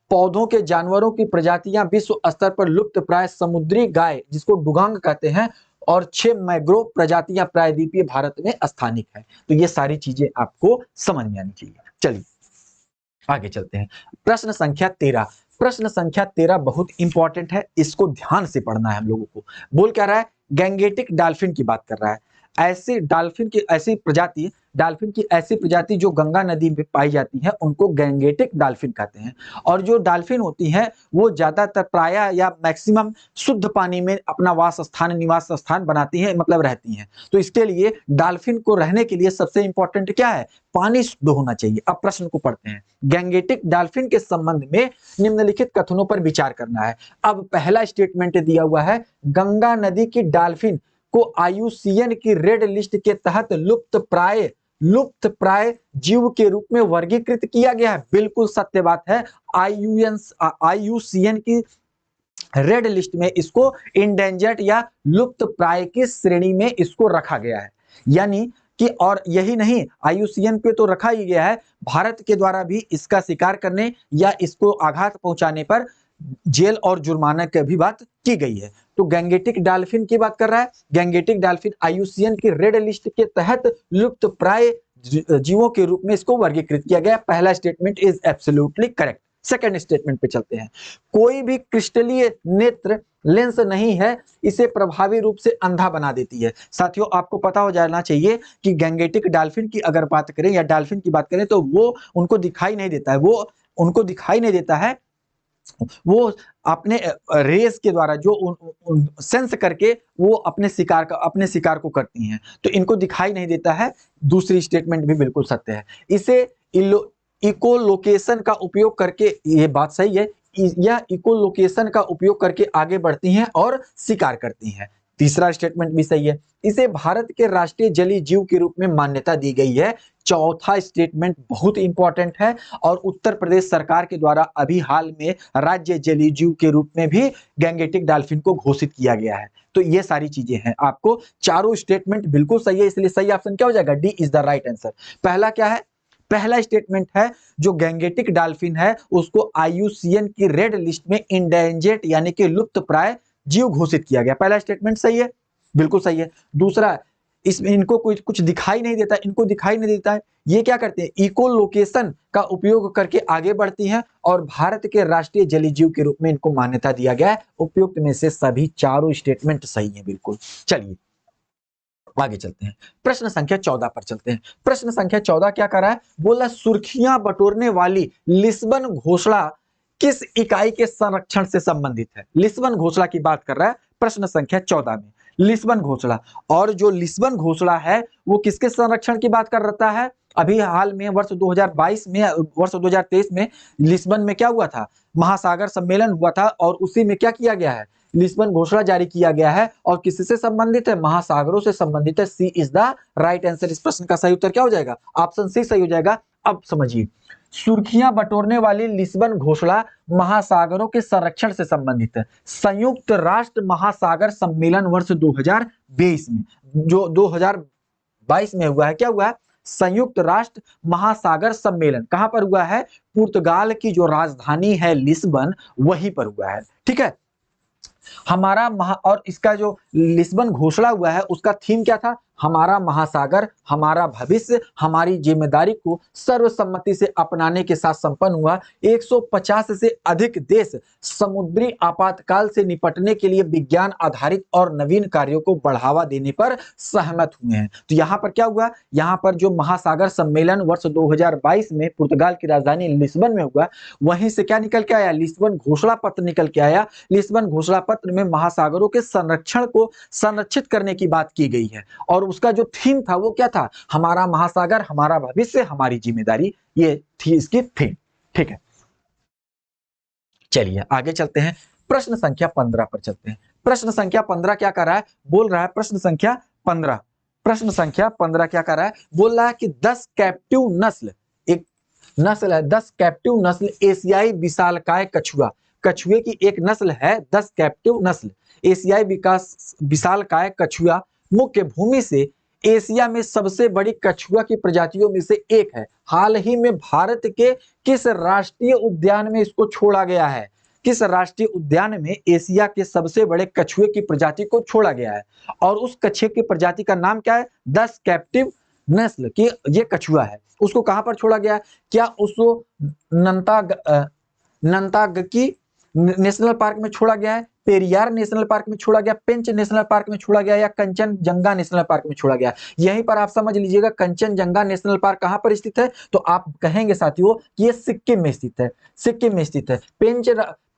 पौधों के जानवरों की प्रजातियां विश्व स्तर पर लुप्त प्राय समुद्री गाय जिसको डुगांग कहते हैं और 6 मैग्रोव प्रजातियां प्रायद्वीपीय भारत में स्थानिक है। तो ये सारी चीजें आपको समझ में आनी चाहिए। चलिए आगे चलते हैं। प्रश्न संख्या 13, प्रश्न संख्या 13 बहुत इंपॉर्टेंट है, इसको ध्यान से पढ़ना है हम लोगों को। बोल क्या रहा है, गैंगेटिक डॉल्फिन की बात कर रहा है। ऐसी डॉल्फिन की ऐसी प्रजाति, डॉल्फिन की ऐसी प्रजाति जो गंगा नदी में पाई जाती है उनको गैंगेटिक डॉल्फिन कहते हैं। और जो डॉल्फिन होती हैं वो ज्यादातर प्रायः या मैक्सिमम शुद्ध पानी में अपना निवास स्थान बनाती हैं, मतलब रहती हैं। तो इसके लिए डॉल्फिन को रहने के लिए सबसे इंपॉर्टेंट क्या है, पानी शुद्ध होना चाहिए। अब प्रश्न को पढ़ते हैं। गैंगेटिक डॉल्फिन के संबंध में निम्नलिखित कथनों पर विचार करना है। अब पहला स्टेटमेंट दिया हुआ है, गंगा नदी की डॉल्फिन को आईयूसीएन की रेड लिस्ट के तहत लुप्त प्राय जीव के रूप में वर्गीकृत किया गया है। बिल्कुल सत्य बात है। आईयूसीएन की रेड लिस्ट में इसको इंडेंजर्ड या लुप्त प्राय की श्रेणी में इसको रखा गया है। यानी कि और यही नहीं, आईयूसीएन पे तो रखा ही गया है, भारत के द्वारा भी इसका शिकार करने या इसको आघात पहुंचाने पर जेल और जुर्माना की भी बात की गई है। तो गैंगेटिक डॉल्फिन की बात कर रहा है। गैंगेटिक डॉल्फिन आईयूसीएन की रेड लिस्ट के तहत लुप्त प्राय जीवों के रूप में इसको वर्गीकृत किया गया। पहला statement is absolutely correct. Second statement पे चलते हैं। कोई भी क्रिस्टलीय नेत्र लेंस नहीं है, इसे प्रभावी रूप से अंधा बना देती है। साथियों आपको पता हो जाना चाहिए कि गैंगेटिक डॉल्फिन की अगर बात करें या डॉल्फिन की बात करें तो वो उनको दिखाई नहीं देता है, वो अपने रेस के द्वारा जो सेंस करके वो अपने शिकार को करती हैं, तो इनको दिखाई नहीं देता है। दूसरी स्टेटमेंट भी बिल्कुल सत्य है। इसे इकोलोकेशन का उपयोग करके, ये बात सही है, यह इकोलोकेशन का उपयोग करके आगे बढ़ती हैं और शिकार करती हैं। तीसरा स्टेटमेंट भी सही है। इसे भारत के राष्ट्रीय जलीय जीव के रूप में मान्यता दी गई है। चौथा स्टेटमेंट बहुत इंपॉर्टेंट है और उत्तर प्रदेश सरकार के द्वारा अभी हाल में राज्य जलीय जीव के रूप में भी गैंगेटिक डॉल्फिन को घोषित किया गया है। तो ये सारी चीजें हैं, आपको चारों स्टेटमेंट बिल्कुल सही है, इसलिए सही ऑप्शन क्या हो जाएगा, D is the right answer. पहला क्या है, पहला स्टेटमेंट है जो गैंगेटिक डॉल्फिन है उसको आईयूसीएन की रेड लिस्ट में इंडेंजर्ड यानी कि लुप्त प्राय जीव घोषित किया गया। पहला स्टेटमेंट सही है, बिल्कुल सही है। दूसरा, इसमें इनको कुछ दिखाई नहीं देता, इनको दिखाई नहीं देता है, ये क्या करते हैं, इको लोकेशन का उपयोग करके आगे बढ़ती हैं और भारत के राष्ट्रीय जलीय जीव के रूप में इनको मान्यता दिया गया है। उपयुक्त में से सभी चारों स्टेटमेंट सही है बिल्कुल। चलिए आगे चलते हैं, प्रश्न संख्या 14 पर चलते हैं। प्रश्न संख्या 14 क्या कर रहा है, बोला सुर्खियां बटोरने वाली लिस्बन घोषणा किस इकाई के संरक्षण से संबंधित है। लिस्बन घोषणा की बात कर रहा है प्रश्न संख्या 14 में, लिस्बन घोषणा। और जो लिस्बन घोषणा है वो किसके संरक्षण की बात कर रहा है, अभी हाल में वर्ष 2023 में लिस्बन में क्या हुआ था, महासागर सम्मेलन हुआ था और उसी में क्या किया गया है, लिस्बन घोषणा जारी किया गया है और किससे संबंधित है, महासागरों से संबंधित है। सी इज द राइट आंसर। इस प्रश्न का सही उत्तर क्या हो जाएगा, ऑप्शन सी सही हो जाएगा, अब समझिए, सुर्खियां बटोरने वाली लिस्बन घोषणा महासागरों के संरक्षण से संबंधित है। संयुक्त राष्ट्र महासागर सम्मेलन वर्ष 2022 में, जो 2022 में हुआ है, क्या हुआ है? संयुक्त राष्ट्र महासागर सम्मेलन कहां पर हुआ है? पुर्तगाल की जो राजधानी है लिस्बन, वहीं पर हुआ है। ठीक है, और इसका जो लिस्बन घोषणा हुआ है उसका थीम क्या था? हमारा महासागर, हमारा भविष्य, हमारी जिम्मेदारी को सर्वसम्मति से अपनाने के साथ संपन्न हुआ। 150 से अधिक देश समुद्री आपातकाल से निपटने के लिए विज्ञान आधारित और नवीन कार्यों को बढ़ावा देने पर सहमत हुए हैं। तो यहाँ पर क्या हुआ? यहाँ पर जो महासागर सम्मेलन वर्ष 2022 में पुर्तगाल की राजधानी लिस्बन में हुआ, वहीं से क्या निकल के आया? लिस्बन घोषणा पत्र निकल के आया। लिस्बन घोषणा पत्र में महासागरों के संरक्षण को संरक्षित करने की बात की गई है, और उसका जो थीम था वो क्या था? हमारा महासागर, हमारा भविष्य, हमारी जिम्मेदारी, ये थी इसकी थीम। ठीक है, चलिए आगे चलते हैं, प्रश्न संख्या 15 पर चलते हैं। प्रश्न संख्या 15 क्या कर रहा है? बोल रहा है प्रश्न संख्या 15, प्रश्न संख्या 15 क्या कर रहा है? बोल रहा है कि 10 कैप्टिव नस्ल, एक नस्ल है 10 कैप्टिव नस्ल एशियाई विशालकाय कछुआ, कछुए की एक नस्ल है 10 कैप्टिव नस्ल एशियाई विशालकाय कछुआ मुख्य भूमि से एशिया में सबसे बड़ी कछुआ की प्रजातियों में से एक है। हाल ही में भारत के किस राष्ट्रीय उद्यान में इसको छोड़ा गया है? किस राष्ट्रीय उद्यान में एशिया के सबसे बड़े कछुए की प्रजाति को छोड़ा गया है? और उस कछुए की प्रजाति का नाम क्या है? 10 कैप्टिव नस्ल की ये कछुआ है। उसको कहां पर छोड़ा गया है? क्या उसको नंतागकी नेशनल पार्क में छोड़ा गया है, पेरियार नेशनल पार्क में छोड़ा गया, पेंच नेशनल पार्क में छोड़ा गया, या कंचनजंगा नेशनल पार्क में छोड़ा गया? यहीं पर आप समझ लीजिएगा, कंचनजंगा नेशनल पार्क कहां पर स्थित है? तो आप कहेंगे साथियों कि ये सिक्किम में स्थित है, सिक्किम में स्थित है।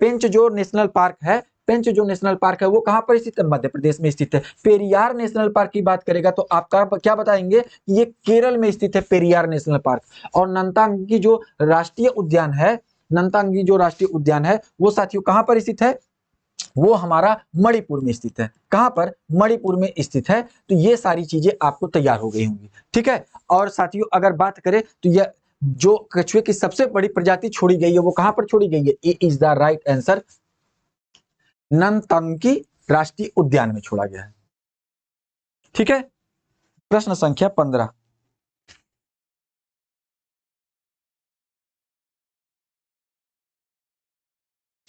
पेंच जो नेशनल पार्क है, पेंच जो नेशनल पार्क है वो कहां पर स्थित है? मध्य प्रदेश में स्थित है। पेरियार नेशनल पार्क की बात करेगा तो आप क्या बताएंगे? ये केरल में स्थित है पेरियार नेशनल पार्क। और नंतांगी जो राष्ट्रीय उद्यान है, नंतांगी जो राष्ट्रीय उद्यान है वो साथियों कहां पर स्थित है? वो हमारा मणिपुर में स्थित है। कहां पर? मणिपुर में स्थित है। तो ये सारी चीजें आपको तैयार हो गई होंगी। ठीक है, और साथियों अगर बात करें तो यह जो कछुए की सबसे बड़ी प्रजाति छोड़ी गई है वो कहां पर छोड़ी गई है? ए इज द राइट आंसर, नंतांगी राष्ट्रीय उद्यान में छोड़ा गया है। ठीक है, प्रश्न संख्या 15,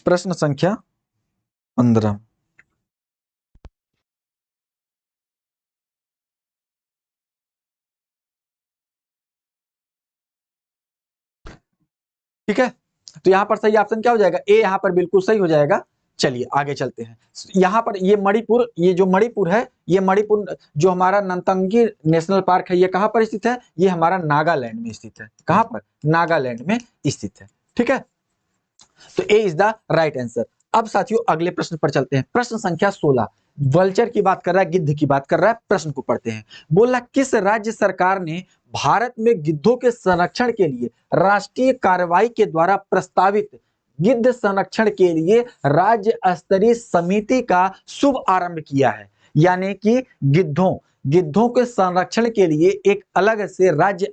प्रश्न संख्या 15, ठीक है। तो यहां पर सही ऑप्शन क्या हो जाएगा? ए यहां पर बिल्कुल सही हो जाएगा। चलिए आगे चलते हैं। यहां पर ये मणिपुर, ये जो मणिपुर है, ये मणिपुर जो हमारा नंतंगी नेशनल पार्क है, ये कहां पर स्थित है? ये हमारा नागालैंड में स्थित है। कहां पर? नागालैंड में स्थित है। ठीक है, तो ए इज द राइट आंसर। अब साथियों अगले प्रश्न पर चलते हैं। प्रश्न संख्या 16, वल्चर की बात कर रहा है, गिद्ध की बात कर रहा है। प्रश्न को पढ़ते हैं। बोला किस राज्य सरकार ने भारत में गिद्धों के संरक्षण के लिए राष्ट्रीय कार्रवाई के द्वारा प्रस्तावित गिद्ध संरक्षण के लिए राज्य स्तरीय समिति का शुभ आरंभ किया है? यानी कि गिद्धों के संरक्षण के लिए एक अलग से राज्य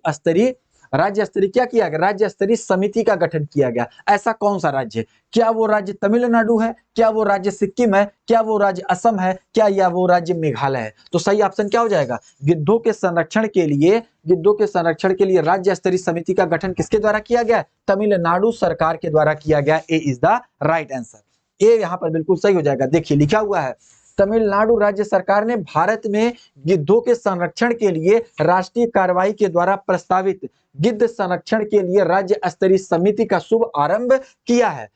स्तरीय क्या किया गया? राज्य स्तरीय समिति का गठन किया गया। ऐसा कौन सा राज्य? क्या वो राज्य तमिलनाडु है? क्या वो राज्य सिक्किम है? क्या वो राज्य असम है? क्या या वो राज्य मेघालय है? तो सही ऑप्शन क्या हो जाएगा? गिद्धों के संरक्षण के लिए राज्य स्तरीय समिति का गठन किसके द्वारा किया गया? तमिलनाडु सरकार के द्वारा किया गया। ए इज द राइट आंसर। ए यहां पर बिल्कुल सही हो जाएगा। देखिए लिखा हुआ है, तमिलनाडु राज्य सरकार ने भारत में गिद्धों के संरक्षण के लिए राष्ट्रीय कार्रवाई के द्वारा प्रस्तावित गिद्ध संरक्षण के लिए राज्य स्तरीय समिति का शुभ आरंभ किया है।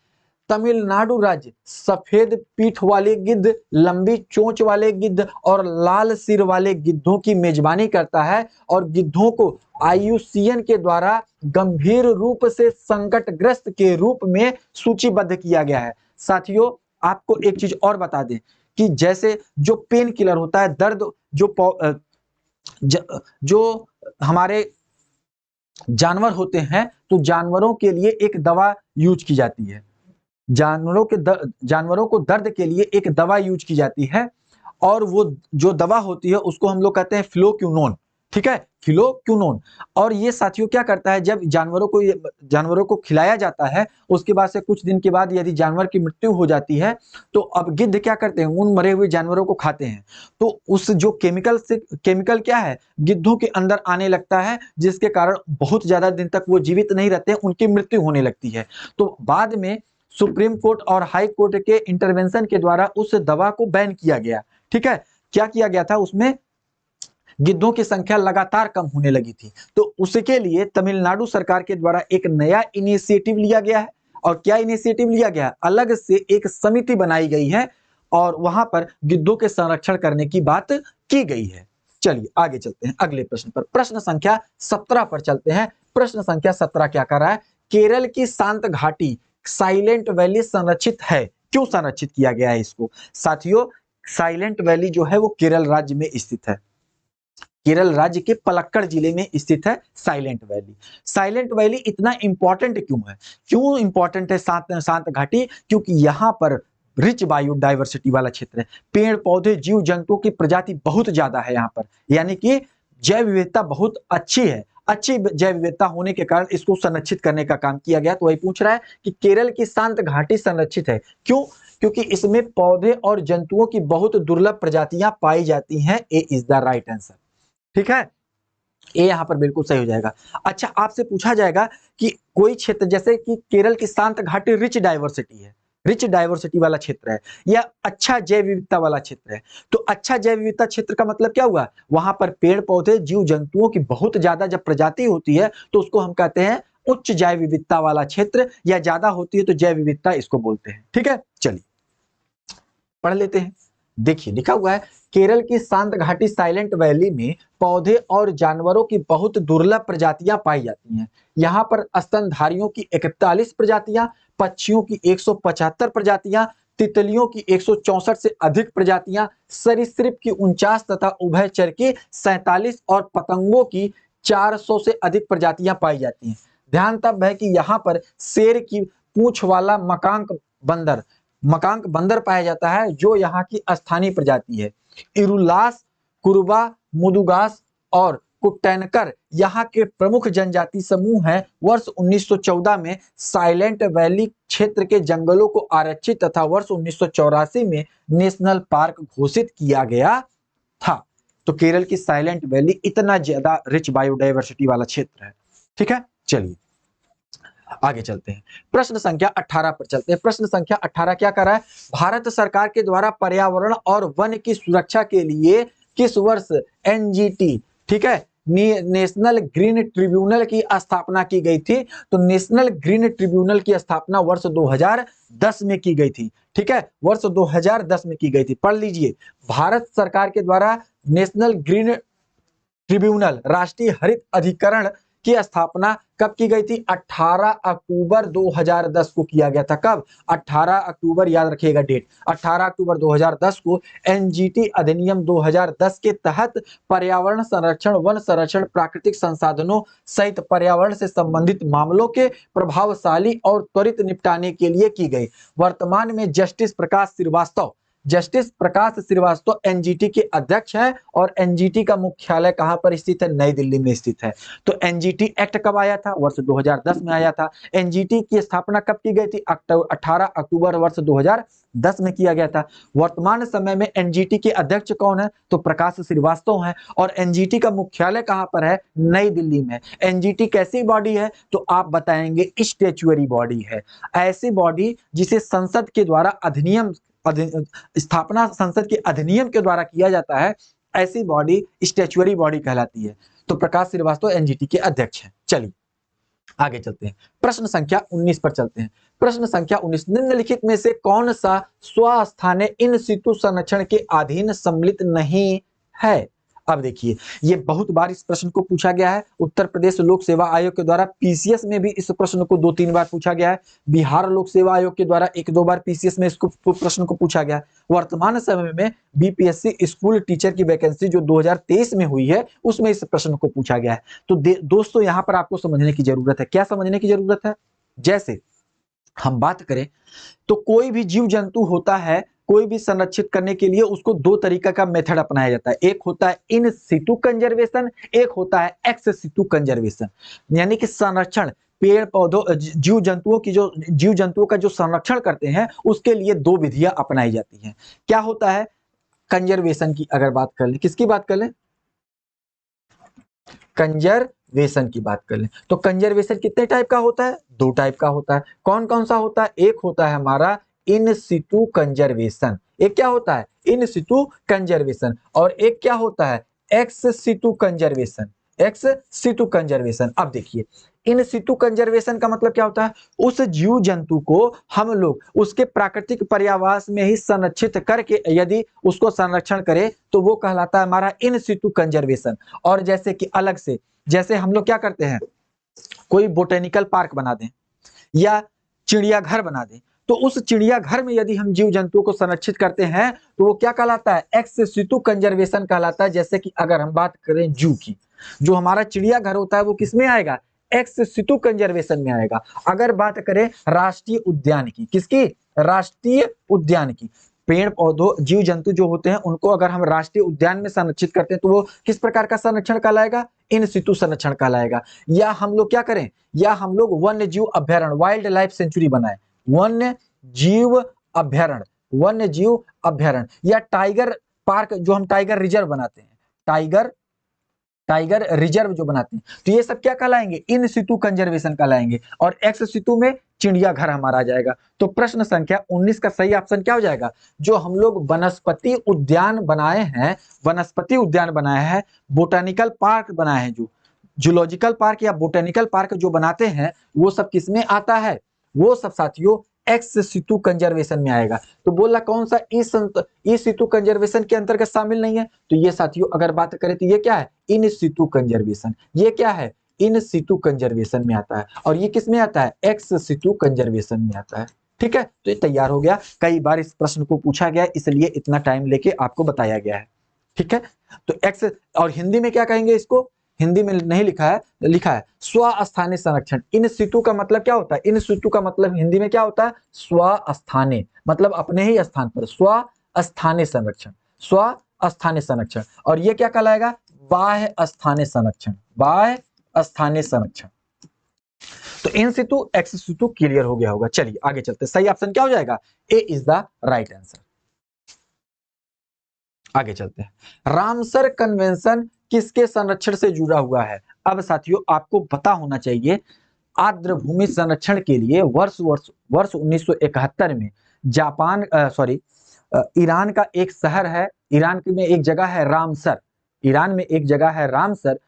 तमिलनाडु राज्य सफेद पीठ वाले गिद्ध, लंबी चोंच वाले गिद्ध और लाल सिर वाले गिद्धों की मेजबानी करता है, और गिद्धों को IUCN के द्वारा गंभीर रूप से संकटग्रस्त के रूप में सूचीबद्ध किया गया है। साथियों आपको एक चीज और बता दें कि जैसे जो पेन किलर होता है, दर्द जो हमारे जानवर होते हैं, तो जानवरों के लिए एक दवा यूज की जाती है। जानवरों को दर्द के लिए एक दवा यूज की जाती है, और वो जो दवा होती है उसको हम लोग कहते हैं फ्लोक्यूनोन। ठीक है, फ्लोक्विनोन। और ये साथियों क्या करता है, जब जानवरों को खिलाया जाता है, उसके बाद से कुछ दिन के बाद यदि जानवर की मृत्यु हो जाती है, तो अब गिद्ध क्या करते हैं, उन मरे हुए जानवरों को खाते हैं। तो उस जो केमिकल क्या है, गिद्धों के अंदर आने लगता है, जिसके कारण बहुत ज्यादा दिन तक वो जीवित नहीं रहते, उनकी मृत्यु होने लगती है। तो बाद में सुप्रीम कोर्ट और हाई कोर्ट के इंटरवेंशन के द्वारा उस दवा को बैन किया गया। ठीक है, क्या किया गया था, उसमें गिद्धों की संख्या लगातार कम होने लगी थी। तो उसके लिए तमिलनाडु सरकार के द्वारा एक नया इनिशिएटिव लिया गया है। और क्या इनिशिएटिव लिया गया है, अलग से एक समिति बनाई गई है और वहां पर गिद्धों के संरक्षण करने की बात की गई है। चलिए आगे चलते हैं अगले प्रश्न पर। प्रश्न संख्या 17 पर चलते हैं। प्रश्न संख्या 17 क्या कर रहा है, केरल की शांत घाटी साइलेंट वैली संरक्षित है, क्यों संरक्षित किया गया है इसको। साथियों, साइलेंट वैली जो है वो केरल राज्य में स्थित है। केरल राज्य के पलक्कड़ जिले में स्थित है साइलेंट वैली। साइलेंट वैली इतना इंपॉर्टेंट क्यों है, क्यों इंपॉर्टेंट है शांत घाटी, क्योंकि यहाँ पर रिच बायोडाइवर्सिटी वाला क्षेत्र है। पेड़ पौधे जीव जंतुओं की प्रजाति बहुत ज्यादा है यहाँ पर, यानी कि जैव विविधता बहुत अच्छी है। अच्छी जैव विविधता होने के कारण इसको संरक्षित करने का काम किया गया। तो वही पूछ रहा है कि केरल की शांत घाटी संरक्षित है, क्यों, क्योंकि इसमें पौधे और जंतुओं की बहुत दुर्लभ प्रजातियां पाई जाती हैं। ए इज द राइट आंसर। ठीक है, ये यहां पर बिल्कुल सही हो जाएगा। अच्छा, आपसे पूछा जाएगा कि कोई क्षेत्र, जैसे कि केरल की शांत घाटी रिच डाइवर्सिटी है, रिच डाइवर्सिटी वाला क्षेत्र है, या अच्छा जैव विविधता वाला क्षेत्र है। तो अच्छा जैव विविधता क्षेत्र का मतलब क्या हुआ, वहां पर पेड़ पौधे जीव जंतुओं की बहुत ज्यादा जब प्रजाति होती है तो उसको हम कहते हैं उच्च जैव विविधता वाला क्षेत्र, या ज्यादा होती है तो जैव विविधता इसको बोलते हैं। ठीक है, चलिए पढ़ लेते हैं। देखिए लिखा हुआ है, केरल की शांत घाटी साइलेंट वैली में पौधे और जानवरों की बहुत दुर्लभ प्रजातियां पाई जाती हैं। यहाँ पर स्तनधारियों की 41 प्रजातियां, पक्षियों की 175 प्रजातियां, तितलियों की 164 से अधिक प्रजातियां, सरीसृप की 49 तथा उभयचर की 47 और पतंगों की 400 से अधिक प्रजातियां पाई जाती हैं। ध्यान तब है कि यहाँ पर शेर की पूंछ वाला मकांक बंदर पाया जाता है, जो यहाँ की स्थानीय प्रजाति है। इरुलास, कुरबा, मुदुगास और कुटैनकर यहाँ के प्रमुख जनजाति समूह हैं। वर्ष 1914 में साइलेंट वैली क्षेत्र के जंगलों को आरक्षित तथा वर्ष 1984 में नेशनल पार्क घोषित किया गया था। तो केरल की साइलेंट वैली इतना ज्यादा रिच बायोडाइवर्सिटी वाला क्षेत्र है। ठीक है, चलिए आगे चलते हैं। प्रश्न संख्या 18 पर चलते हैं। प्रश्न संख्या 18 क्या कर रहा है, भारत सरकार के द्वारा पर्यावरण और वन की सुरक्षा के लिए किस वर्ष एनजीटी, ठीक है, नेशनल ग्रीन ट्रिब्यूनल की स्थापना की गई थी। तो नेशनल ग्रीन ट्रिब्यूनल की स्थापना वर्ष 2010 में की गई थी। ठीक है, वर्ष 2010 में की गई थी। पढ़ लीजिए, भारत सरकार के द्वारा नेशनल ग्रीन ट्रिब्यूनल, राष्ट्रीय हरित अधिकरण की स्थापना कब की गई थी, 18 अक्टूबर 2010 को किया गया था। कब, 18 अक्टूबर, याद रखिएगा डेट, 18 अक्टूबर 2010 को एनजीटी अधिनियम 2010 के तहत पर्यावरण संरक्षण, वन संरक्षण, प्राकृतिक संसाधनों सहित पर्यावरण से संबंधित मामलों के प्रभावशाली और त्वरित निपटाने के लिए की गई। वर्तमान में जस्टिस प्रकाश श्रीवास्तव एनजीटी के अध्यक्ष हैं और एनजीटी का मुख्यालय कहां पर स्थित है, नई दिल्ली में स्थित है। तो एनजीटी एक्ट कब आया था, वर्ष 2010 में आया था। एनजीटी की स्थापना कब की गई थी, 18 अक्टूबर वर्ष 2010 में किया गया था। वर्तमान समय में एनजीटी के अध्यक्ष कौन है, तो प्रकाश श्रीवास्तव है। और एनजीटी का मुख्यालय कहां पर है, नई दिल्ली में। एनजीटी कैसी बॉडी है, तो आप बताएंगे स्टैट्यूटरी बॉडी है। ऐसी बॉडी जिसे संसद के द्वारा स्थापना संसद के अधिनियम के द्वारा किया जाता है, ऐसी बॉडी स्टैट्यूटरी बॉडी कहलाती है। तो प्रकाश श्रीवास्तव एनजीटी के अध्यक्ष हैं। चलिए आगे चलते हैं, प्रश्न संख्या 19 पर चलते हैं। प्रश्न संख्या 19, निम्नलिखित में से कौन सा स्वस्थानीय इन सितु संरक्षण के अधीन सम्मिलित नहीं है। अब देखिए, ये बहुत बार इस प्रश्न को पूछा गया है। उत्तर प्रदेश लोक सेवा आयोग के द्वारा पीसीएस में भी इस प्रश्न को 2-3 बार पूछा गया है। बिहार लोक सेवा आयोग के द्वारा 1-2 बार पीसीएस में इसको प्रश्न को पूछा गया है। वर्तमान समय में बीपीएससी स्कूल टीचर की वैकेंसी जो 2023 में हुई है, उसमें इस प्रश्न को पूछा गया है। तो दोस्तों, यहां पर आपको समझने की जरूरत है। क्या समझने की जरूरत है, जैसे हम बात करें तो कोई भी जीव जंतु होता है कोई भी संरक्षित करने के लिए उसको दो तरीका का मेथड अपनाया जाता है। एक होता है इन सिटू कंजर्वेशन, एक होता है एक्स सिटू कंजर्वेशन। यानी कि संरक्षण, पेड़ पौधों जीव जंतुओं का जो संरक्षण करते हैं उसके लिए दो विधियां अपनाई जाती हैं। क्या होता है? कंजर्वेशन की अगर बात कर लें, किसकी बात कर लें? कंजर्वेशन की बात कर लें तो कंजर्वेशन कितने टाइप का होता है? दो टाइप का होता है। कौन कौन सा होता है? एक होता है हमारा इन सिटू कंजर्वेशन, एक क्या होता है? इन सिटू कंजर्वेशन, और एक क्या होता है? Ex situ conservation, ex situ conservation. अब देखिए, इन सिटू कंजर्वेशन का मतलब क्या होता है? उस जीव जंतु को हम लोग उसके प्राकृतिक पर्यावास में ही संरक्षित करके यदि उसको संरक्षण करें तो वो कहलाता है हमारा इन सिटू कंजर्वेशन। और जैसे कि अलग से, जैसे हम लोग क्या करते हैं, कोई बोटेनिकल पार्क बना दें या चिड़ियाघर बना दें, तो उस चिड़ियाघर में यदि हम जीव जंतुओं को संरक्षित करते हैं तो वो क्या कहलाता है? एक्स सिटू कंजर्वेशन कहलाता है। जैसे कि अगर हम बात करें जू की, जो हमारा चिड़ियाघर होता है वो किसमें आएगा? एक्स सिटू कंजर्वेशन में आएगा। अगर बात करें राष्ट्रीय उद्यान की, किसकी? राष्ट्रीय उद्यान की। पेड़ पौधों जीव जंतु जो होते हैं उनको अगर हम राष्ट्रीय उद्यान में संरक्षित करते हैं तो वो किस प्रकार का संरक्षण कहलाएगा? इन सिटू संरक्षण कहलाएगा। या हम लोग क्या करें, या हम लोग वन्य जीव अभ्यारण्य, वाइल्ड लाइफ सेंचुरी बनाए, वन्य जीव अभ्यारण्य, वन्य जीव अभ्यारण्य, या टाइगर पार्क जो हम टाइगर रिजर्व बनाते हैं, टाइगर रिजर्व जो बनाते हैं, तो ये सब क्या कहलाएंगे? इन सिटू कंजर्वेशन कहलाएंगे। और एक्स सिटू में चिड़ियाघर हमारा आ जाएगा। तो प्रश्न संख्या 19 का सही ऑप्शन क्या हो जाएगा? जो हम लोग वनस्पति उद्यान बनाए हैं, वनस्पति उद्यान बनाए हैं, बोटानिकल पार्क बनाए हैं, जो जूलॉजिकल पार्क या बोटेनिकल पार्क जो बनाते हैं, वो सब किसमें आता है? वो सब साथियों एक्स सिटू कंजर्वेशन में आएगा। तो बोला कौन सा ई सिटू कंजर्वेशन के अंतर्गत शामिल नहीं है? तो ये साथियों अगर बात करें तो ये क्या है? इन सिटू कंजर्वेशन। ये क्या है? इन सिटू कंजर्वेशन में आता है। और ये किस में आता है? एक्स सिटू कंजर्वेशन में आता है। ठीक है, तो ये तैयार हो गया। कई बार इस प्रश्न को पूछा गया, इसलिए इतना टाइम लेके आपको बताया गया है। ठीक है, तो एक्स, और हिंदी में क्या कहेंगे इसको? हिंदी में नहीं लिखा है, लिखा है स्वस्थानीय संरक्षण। इन सिटू का मतलब क्या होता है? इन सिटू का मतलब हिंदी में क्या होता है? स्वस्थानीय, मतलब अपने ही स्थान पर, स्वस्थानीय संरक्षण, स्वस्थानीय संरक्षण। और ये क्या कहलाएगा? बाह्य स्थानीय संरक्षण, बाह्य स्थानीय संरक्षण। तो इन सिटू एक्स सिटू क्लियर हो गया होगा। चलिए आगे चलते, सही ऑप्शन क्या हो जाएगा? A is the right answer. आगे चलते हैं। रामसर कन्वेंशन किसके संरक्षण से जुड़ा हुआ है? अब साथियों आपको पता होना चाहिए, आर्द्र भूमि संरक्षण के लिए वर्ष 1971 में ईरान का एक शहर है, ईरान में एक जगह है रामसर, ईरान में एक जगह है रामसर।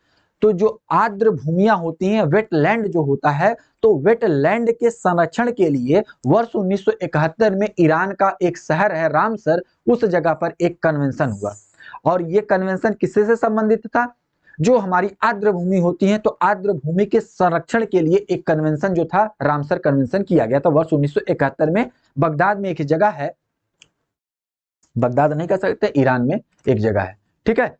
तो जो आर्द्र भूमियां होती हैं, वेटलैंड जो होता है, तो वेटलैंड के संरक्षण के लिए वर्ष 1971 में ईरान का एक शहर है रामसर, उस जगह पर एक कन्वेंशन हुआ। और ये कन्वेंशन किससे से संबंधित था? जो हमारी आर्द्र भूमि होती है, तो आर्द्र भूमि के संरक्षण के लिए एक कन्वेंशन जो था, रामसर कन्वेंशन किया गया था वर्ष 1971 में। बगदाद में एक जगह है, बगदाद नहीं कह सकते, ईरान में एक जगह है, ठीक है,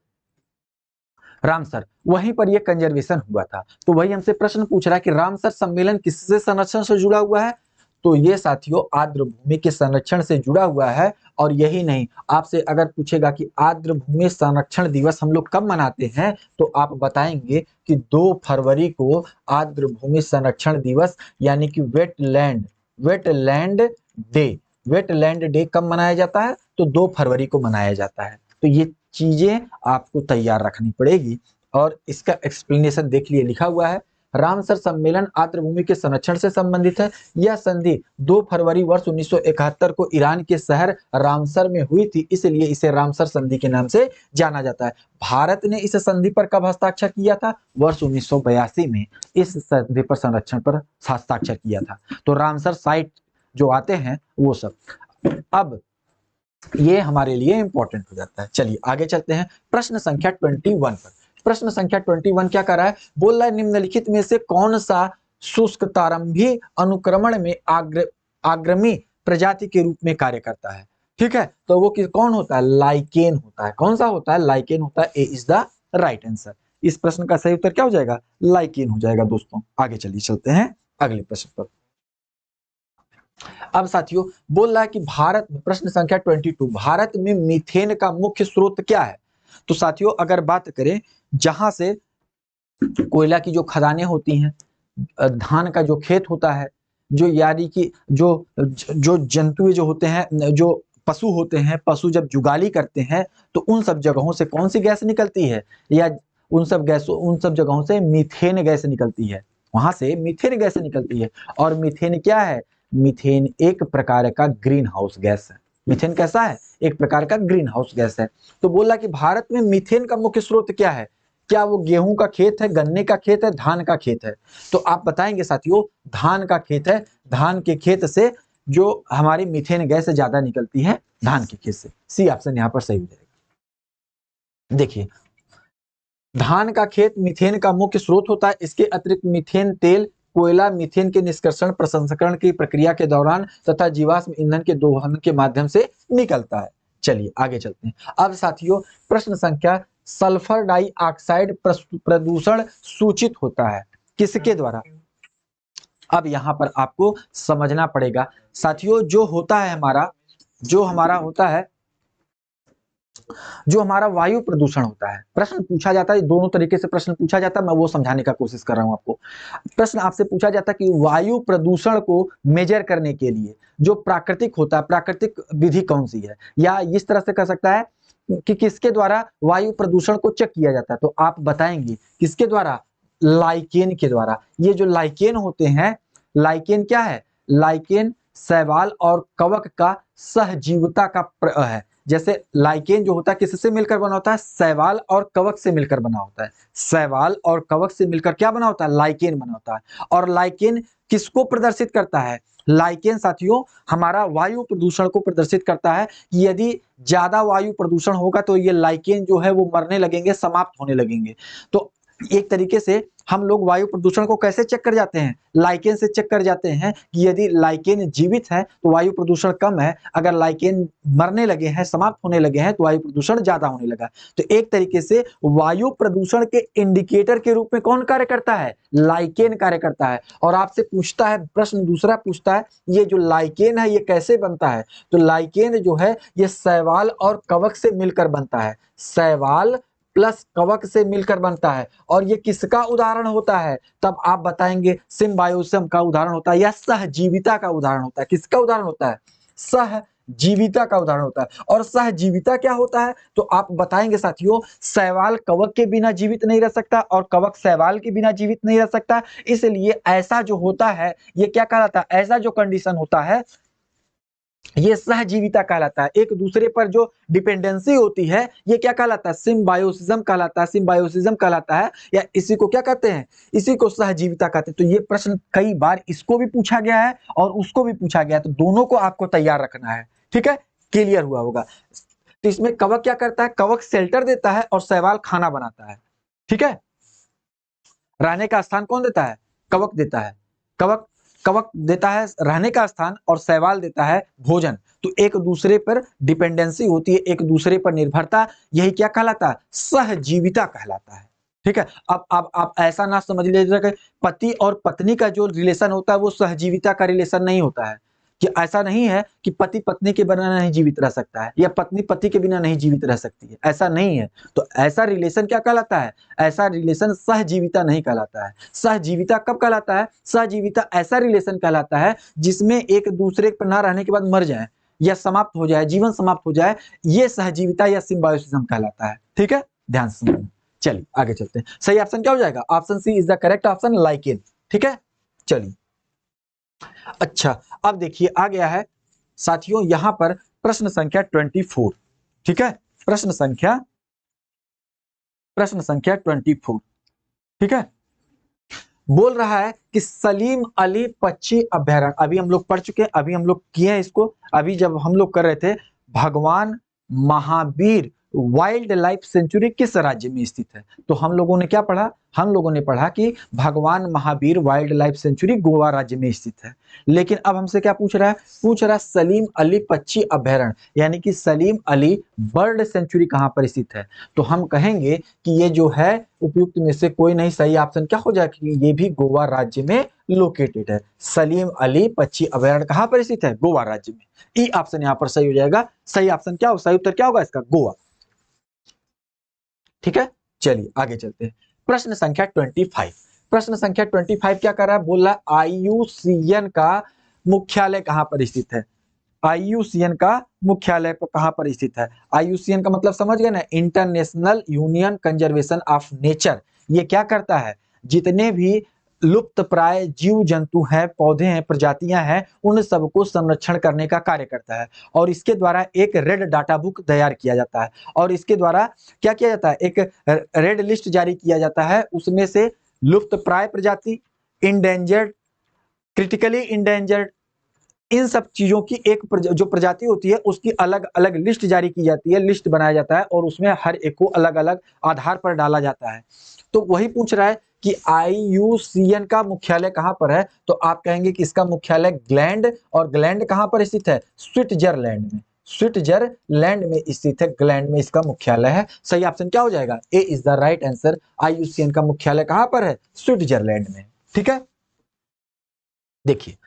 रामसर, वहीं पर यह कंजर्वेशन हुआ था। तो वही हमसे प्रश्न पूछ रहा है कि रामसर सम्मेलन किससे संरक्षण से जुड़ा हुआ है? तो ये साथियों आर्द्र भूमि के संरक्षण से जुड़ा हुआ है। और यही नहीं, आपसे अगर पूछेगा कि आर्द्र भूमि संरक्षण दिवस हम लोग कब मनाते हैं, तो आप बताएंगे कि 2 फरवरी को आर्द्र भूमि संरक्षण दिवस यानी कि वेटलैंड डे कब मनाया जाता है? तो 2 फरवरी को मनाया जाता है। तो ये चीजें आपको तैयार रखनी पड़ेगी। और इसका एक्सप्लेनेशन देख लिए, लिखा हुआ है रामसर सम्मेलन आर्द्र भूमि के संरक्षण से संबंधित है। यह संधि 2 फरवरी वर्ष 1971 को ईरान के शहर रामसर में हुई थी, इसलिए इसे रामसर संधि के नाम से जाना जाता है। भारत ने इस संधि पर कब हस्ताक्षर किया था? वर्ष 1982 में इस संधि पर संरक्षण पर हस्ताक्षर किया था। तो रामसर साइट जो आते हैं वो सब, अब ये हमारे लिए इंपॉर्टेंट हो जाता है। चलिए आगे चलते हैं प्रश्न संख्या 21 पर। प्रश्न संख्या 21 क्या कर रहा है? बोल रहा है निम्नलिखित में से कौन सा शुष्क तारंभी अनुक्रमण में आग्रमी प्रजाति के रूप में कार्य करता है? ठीक है, तो वो कौन होता है? लाइकेन होता है। कौन सा होता है? लाइकेन होता है। ए इज द राइट आंसर। इस प्रश्न का सही उत्तर क्या हो जाएगा? लाइकेन हो जाएगा दोस्तों। आगे चलिए चलते हैं अगले प्रश्न पर। अब साथियों बोल रहा है कि भारत में, प्रश्न संख्या 22, भारत में मीथेन का मुख्य स्रोत क्या है? तो साथियों अगर बात करें जहां से कोयला की जो खदानें होती हैं, धान का जो खेत होता है, जो यानी कि जो जंतु जो होते हैं, जो पशु होते हैं, पशु जब जुगाली करते हैं तो उन सब जगहों से कौन सी गैस निकलती है, या उन सब जगहों से मीथेन गैस निकलती है, वहां से मीथेन गैस निकलती है। और मीथेन क्या है? मीथेन एक प्रकार का ग्रीन हाउस गैस है। मीथेन कैसा है? एक प्रकार का ग्रीन हाउस गैस है। तो बोला कि भारत में मीथेन का मुख्य स्रोत क्या है? क्या वो गेहूं का खेत है, गन्ने का खेत है, धान का खेत है? तो आप बताएंगे साथियों धान का खेत है। धान के खेत से जो हमारी मीथेन गैस ज्यादा निकलती है, धान के खेत से। सी ऑप्शन यहां पर सही हो जाएगा। देखिए धान का खेत मीथेन का मुख्य स्रोत होता है। इसके अतिरिक्त मीथेन तेल, कोयला मीथेन के निष्कर्षण प्रसंस्करण की प्रक्रिया के दौरान तथा जीवाश्म ईंधन के दोहन के माध्यम से निकलता है। चलिए आगे चलते हैं। अब साथियों प्रश्न संख्या, सल्फर डाइऑक्साइड प्रदूषण सूचित होता है किसके द्वारा? अब यहां पर आपको समझना पड़ेगा साथियों, जो हमारा वायु प्रदूषण होता है, प्रश्न पूछा जाता है, दोनों तरीके से प्रश्न पूछा जाता है, मैं वो समझाने का कोशिश कर रहा हूं आपको। प्रश्न आपसे पूछा जाता है कि वायु प्रदूषण को मेजर करने के लिए जो प्राकृतिक होता है, प्राकृतिक विधि कौन सी है, या इस तरह से कर सकता है कि किसके द्वारा वायु प्रदूषण को चेक किया जाता है? तो आप बताएंगे किसके द्वारा? लाइकेन के द्वारा। ये जो लाइकेन होते हैं, लाइकेन क्या है? लाइकेन शैवाल और कवक का सहजीविता का है। जैसे लाइकेन जो होता है किससे मिलकर बना होता है? शैवाल और कवक से मिलकर बना होता है। शैवाल और कवक से मिलकर क्या बना होता है? लाइकेन बना होता है। और लाइकेन किसको प्रदर्शित करता है? लाइकेन साथियों हमारा वायु प्रदूषण को प्रदर्शित करता है कि यदि ज्यादा वायु प्रदूषण होगा तो ये लाइकेन जो है वो मरने लगेंगे, समाप्त होने लगेंगे। तो एक तरीके से हम लोग वायु प्रदूषण को कैसे चेक कर जाते हैं? लाइकेन से चेक कर जाते हैं कि यदि लाइकेन जीवित है तो वायु प्रदूषण कम है, अगर लाइकेन मरने लगे हैं, समाप्त होने लगे हैं, तो वायु प्रदूषण ज्यादा होने लगा। तो एक तरीके से वायु प्रदूषण के इंडिकेटर के रूप में कौन कार्य करता है? लाइकेन कार्य करता है। और आपसे पूछता है, प्रश्न दूसरा पूछता है, ये जो लाइकेन है ये कैसे बनता है? तो लाइकेन जो है ये शैवाल और कवक से मिलकर बनता है। शैवाल प्लस कवक से मिलकर बनता है। और ये किसका उदाहरण होता है? तब आप बताएंगे सिम्बायोसिस का उदाहरण होता है, या सहजीविता का उदाहरण होता है। किसका उदाहरण होता है? सहजीविता का उदाहरण होता है। और सहजीविता क्या होता है? तो आप बताएंगे साथियों, शैवाल कवक के बिना जीवित नहीं रह सकता और कवक शैवाल के बिना जीवित नहीं रह सकता। इसलिए ऐसा जो होता है ये क्या कहलाता है? ऐसा जो कंडीशन होता है ये सहजीविता कहलाता है। एक दूसरे पर जो डिपेंडेंसी होती है ये क्या कहलाता है? सिम्बायोसिज्म कहलाता है। सिम्बायोसिज्म कहलाता है, या इसी को क्या कहते हैं? इसी को सहजीविता कहते हैं। तो ये प्रश्न कई बार इसको भी पूछा गया है और उसको भी पूछा गया है, तो दोनों को आपको तैयार रखना है। ठीक है, क्लियर हुआ होगा। तो इसमें कवक क्या करता है? कवक शेल्टर देता है और शैवाल खाना बनाता है। ठीक है, रहने का स्थान कौन देता है? कवक देता है। कवक कवक देता है रहने का स्थान और शैवाल देता है भोजन। तो एक दूसरे पर डिपेंडेंसी होती है, एक दूसरे पर निर्भरता, यही क्या कहलाता है? सहजीविता कहलाता है। ठीक है, अब आप ऐसा ना समझ लीजिएगा कि पति और पत्नी का जो रिलेशन होता है वो सहजीविता का रिलेशन नहीं होता है। कि ऐसा नहीं है कि पति पत्नी के बिना नहीं जीवित रह सकता है, या पत्नी पति के बिना नहीं जीवित रह सकती है, ऐसा नहीं है। तो ऐसा रिलेशन क्या कहलाता है? ऐसा रिलेशन सहजीविता नहीं कहलाता है। सहजीविता कब कहलाता है? सहजीविता ऐसा रिलेशन कहलाता है जिसमें एक दूसरे पर ना रहने के बाद मर जाए या समाप्त हो जाए, जीवन समाप्त हो जाए, ये सहजीविता या सिम्बायोसिज्म कहलाता है। ठीक है, ध्यान से समझना। चलिए आगे चलते हैं। सही ऑप्शन क्या हो जाएगा? Option C is the correct option, lichen. ठीक है, चलिए अच्छा अब देखिए आ गया है साथियों यहां पर प्रश्न संख्या 24। ठीक है, प्रश्न संख्या 24। ठीक है, बोल रहा है कि सलीम अली पक्षी अभ्यारण्य, अभी हम लोग पढ़ चुके हैं, अभी हम लोग किए हैं इसको। अभी जब हम लोग कर रहे थे भगवान महावीर वाइल्ड लाइफ सेंचुरी किस राज्य में स्थित है? तो हम लोगों ने क्या पढ़ा? हम लोगों ने पढ़ा कि भगवान Mahavir wild life sanctuary Goa राज्य में स्थित है। लेकिन अब हमसे क्या पूछ रहा है? पूछ रहा है सलीम अली पक्षी अभयारण्य यानी कि सलीम अली बर्ड सेंचुरी कहाँ पर स्थित है? तो हम कहेंगे कि ये जो है उपयुक्त में से कोई नहीं, सही ऑप्शन क्या हो जाएगा कि ये भी गोवा राज्य में लोकेटेड है। सलीम अली पक्षी अभयारण्य कहाँ पर स्थित है? गोवा राज्य में। ई ऑप्शन यहाँ पर सही हो जाएगा। सही ऑप्शन क्या होगा? सही उत्तर क्या होगा इसका? गोवा। ठीक है, चलिए आगे चलते हैं। प्रश्न संख्या 25। प्रश्न संख्या 25 क्या कर रहा है? बोल रहा है आईयूसीएन का मुख्यालय कहां पर स्थित है? आईयूसीएन का मुख्यालय कहां पर स्थित है? आईयूसीएन का मतलब समझ गए ना, international union conservation of nature. ये क्या करता है? जितने भी लुप्त प्राय जीव जंतु हैं, पौधे हैं, प्रजातियां हैं, उन सबको संरक्षण करने का कार्य करता है। और इसके द्वारा एक रेड डाटा बुक तैयार किया जाता है और इसके द्वारा क्या किया जाता है? एक रेड लिस्ट जारी किया जाता है। उसमें से लुप्त प्राय प्रजाति, इंडेंजर्ड, क्रिटिकली इंडेंजर्ड, इन सब चीजों की एक जो प्रजाति होती है उसकी अलग अलग लिस्ट जारी की जाती है, लिस्ट बनाया जाता है और उसमें हर एक को अलग अलग आधार पर डाला जाता है। तो वही पूछ रहा है कि आईयूसीएन का मुख्यालय कहां पर है? तो आप कहेंगे कि इसका मुख्यालय ग्लैंड, और ग्लैंड कहां पर स्थित है? स्विट्जरलैंड में। स्विट्जरलैंड में स्थित है, ग्लैंड में इसका मुख्यालय है। सही ऑप्शन क्या हो जाएगा? A is the right answer. IUCN का मुख्यालय कहां पर है? स्विट्जरलैंड में। ठीक है, देखिए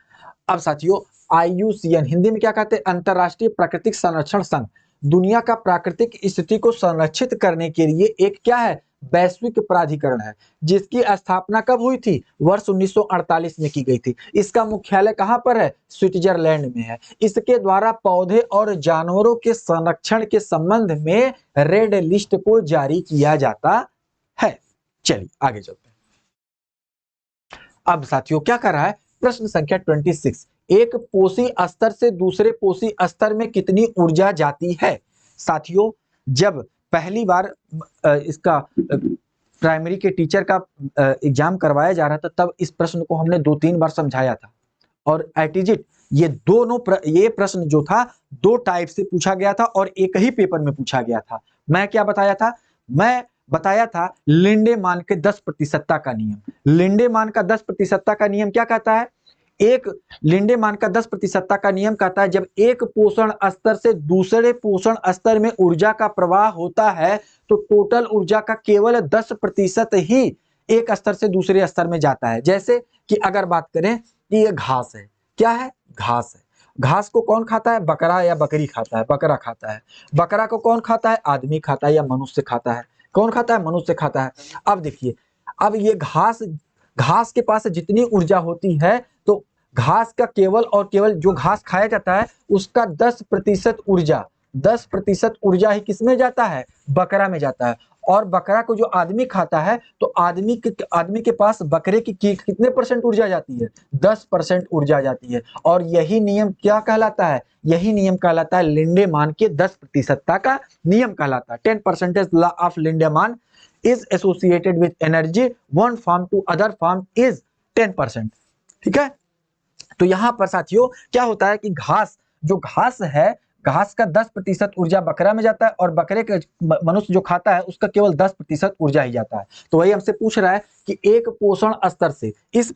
अब साथियों, आईयूसीएन हिंदी में क्या कहते हैं? अंतरराष्ट्रीय प्राकृतिक संरक्षण संघ। दुनिया का प्राकृतिक स्थिति को संरक्षित करने के लिए एक क्या है? वैश्विक प्राधिकरण है, जिसकी स्थापना कब हुई थी? वर्ष 1948 में की गई थी। इसका मुख्यालय कहां पर है? स्विट्जरलैंड में है। इसके द्वारा पौधे और जानवरों के संरक्षण के संबंध में रेड लिस्ट को जारी किया जाता है। चलिए आगे चलते हैं। अब साथियों क्या कर रहा है? प्रश्न संख्या 26। एक पोषी स्तर से दूसरे पोषी स्तर में कितनी ऊर्जा जाती है? साथियों, जब पहली बार इसका प्राइमरी के टीचर का एग्जाम करवाया जा रहा था तब इस प्रश्न को हमने 2-3 बार समझाया था। और एटीजिट ये प्रश्न जो था 2 टाइप से पूछा गया था और एक ही पेपर में पूछा गया था। मैं क्या बताया था? मैं बताया था लिंडेमान के 10% का नियम। लिंडेमान का 10% का नियम क्या कहता है? एक लिंडेमान का 10% का नियम कहता है जब एक पोषण स्तर से दूसरे पोषण स्तर में ऊर्जा का प्रवाह होता है तो टोटल ऊर्जा का केवल 10% ही एक स्तर से दूसरे स्तर में जाता है। जैसे कि अगर बात करें कि ये घास है, क्या है? घास है। घास को कौन खाता है? बकरा या बकरी खाता है? बकरा खाता है। बकरा को कौन खाता है? आदमी खाता है या मनुष्य खाता है? कौन खाता है? मनुष्य खाता है। अब देखिए, अब ये घास के पास जितनी ऊर्जा होती है तो घास का केवल और केवल जो घास खाया जाता है उसका 10% ऊर्जा ही किसमें जाता है? बकरा में जाता है। और बकरा को जो आदमी खाता है तो आदमी के पास बकरे की कितने परसेंट ऊर्जा जाती है? 10% ऊर्जा जाती है। और यही नियम क्या कहलाता है? यही नियम कहलाता है लिंडेमान के 10% का नियम कहलाता है। 10% law of Lindeman is associated with energy one form to other form is 10%। ठीक है, तो यहां पर साथियों क्या होता है कि घास है, घास का 10% ऊर्जा बकरा में जाता है और बकरे के मनुष्य जो खाता है उसका केवल 10% ऊर्जा ही जाता है। तो वही हमसे पूछ रहा है कि एक पोषण स्तर से इस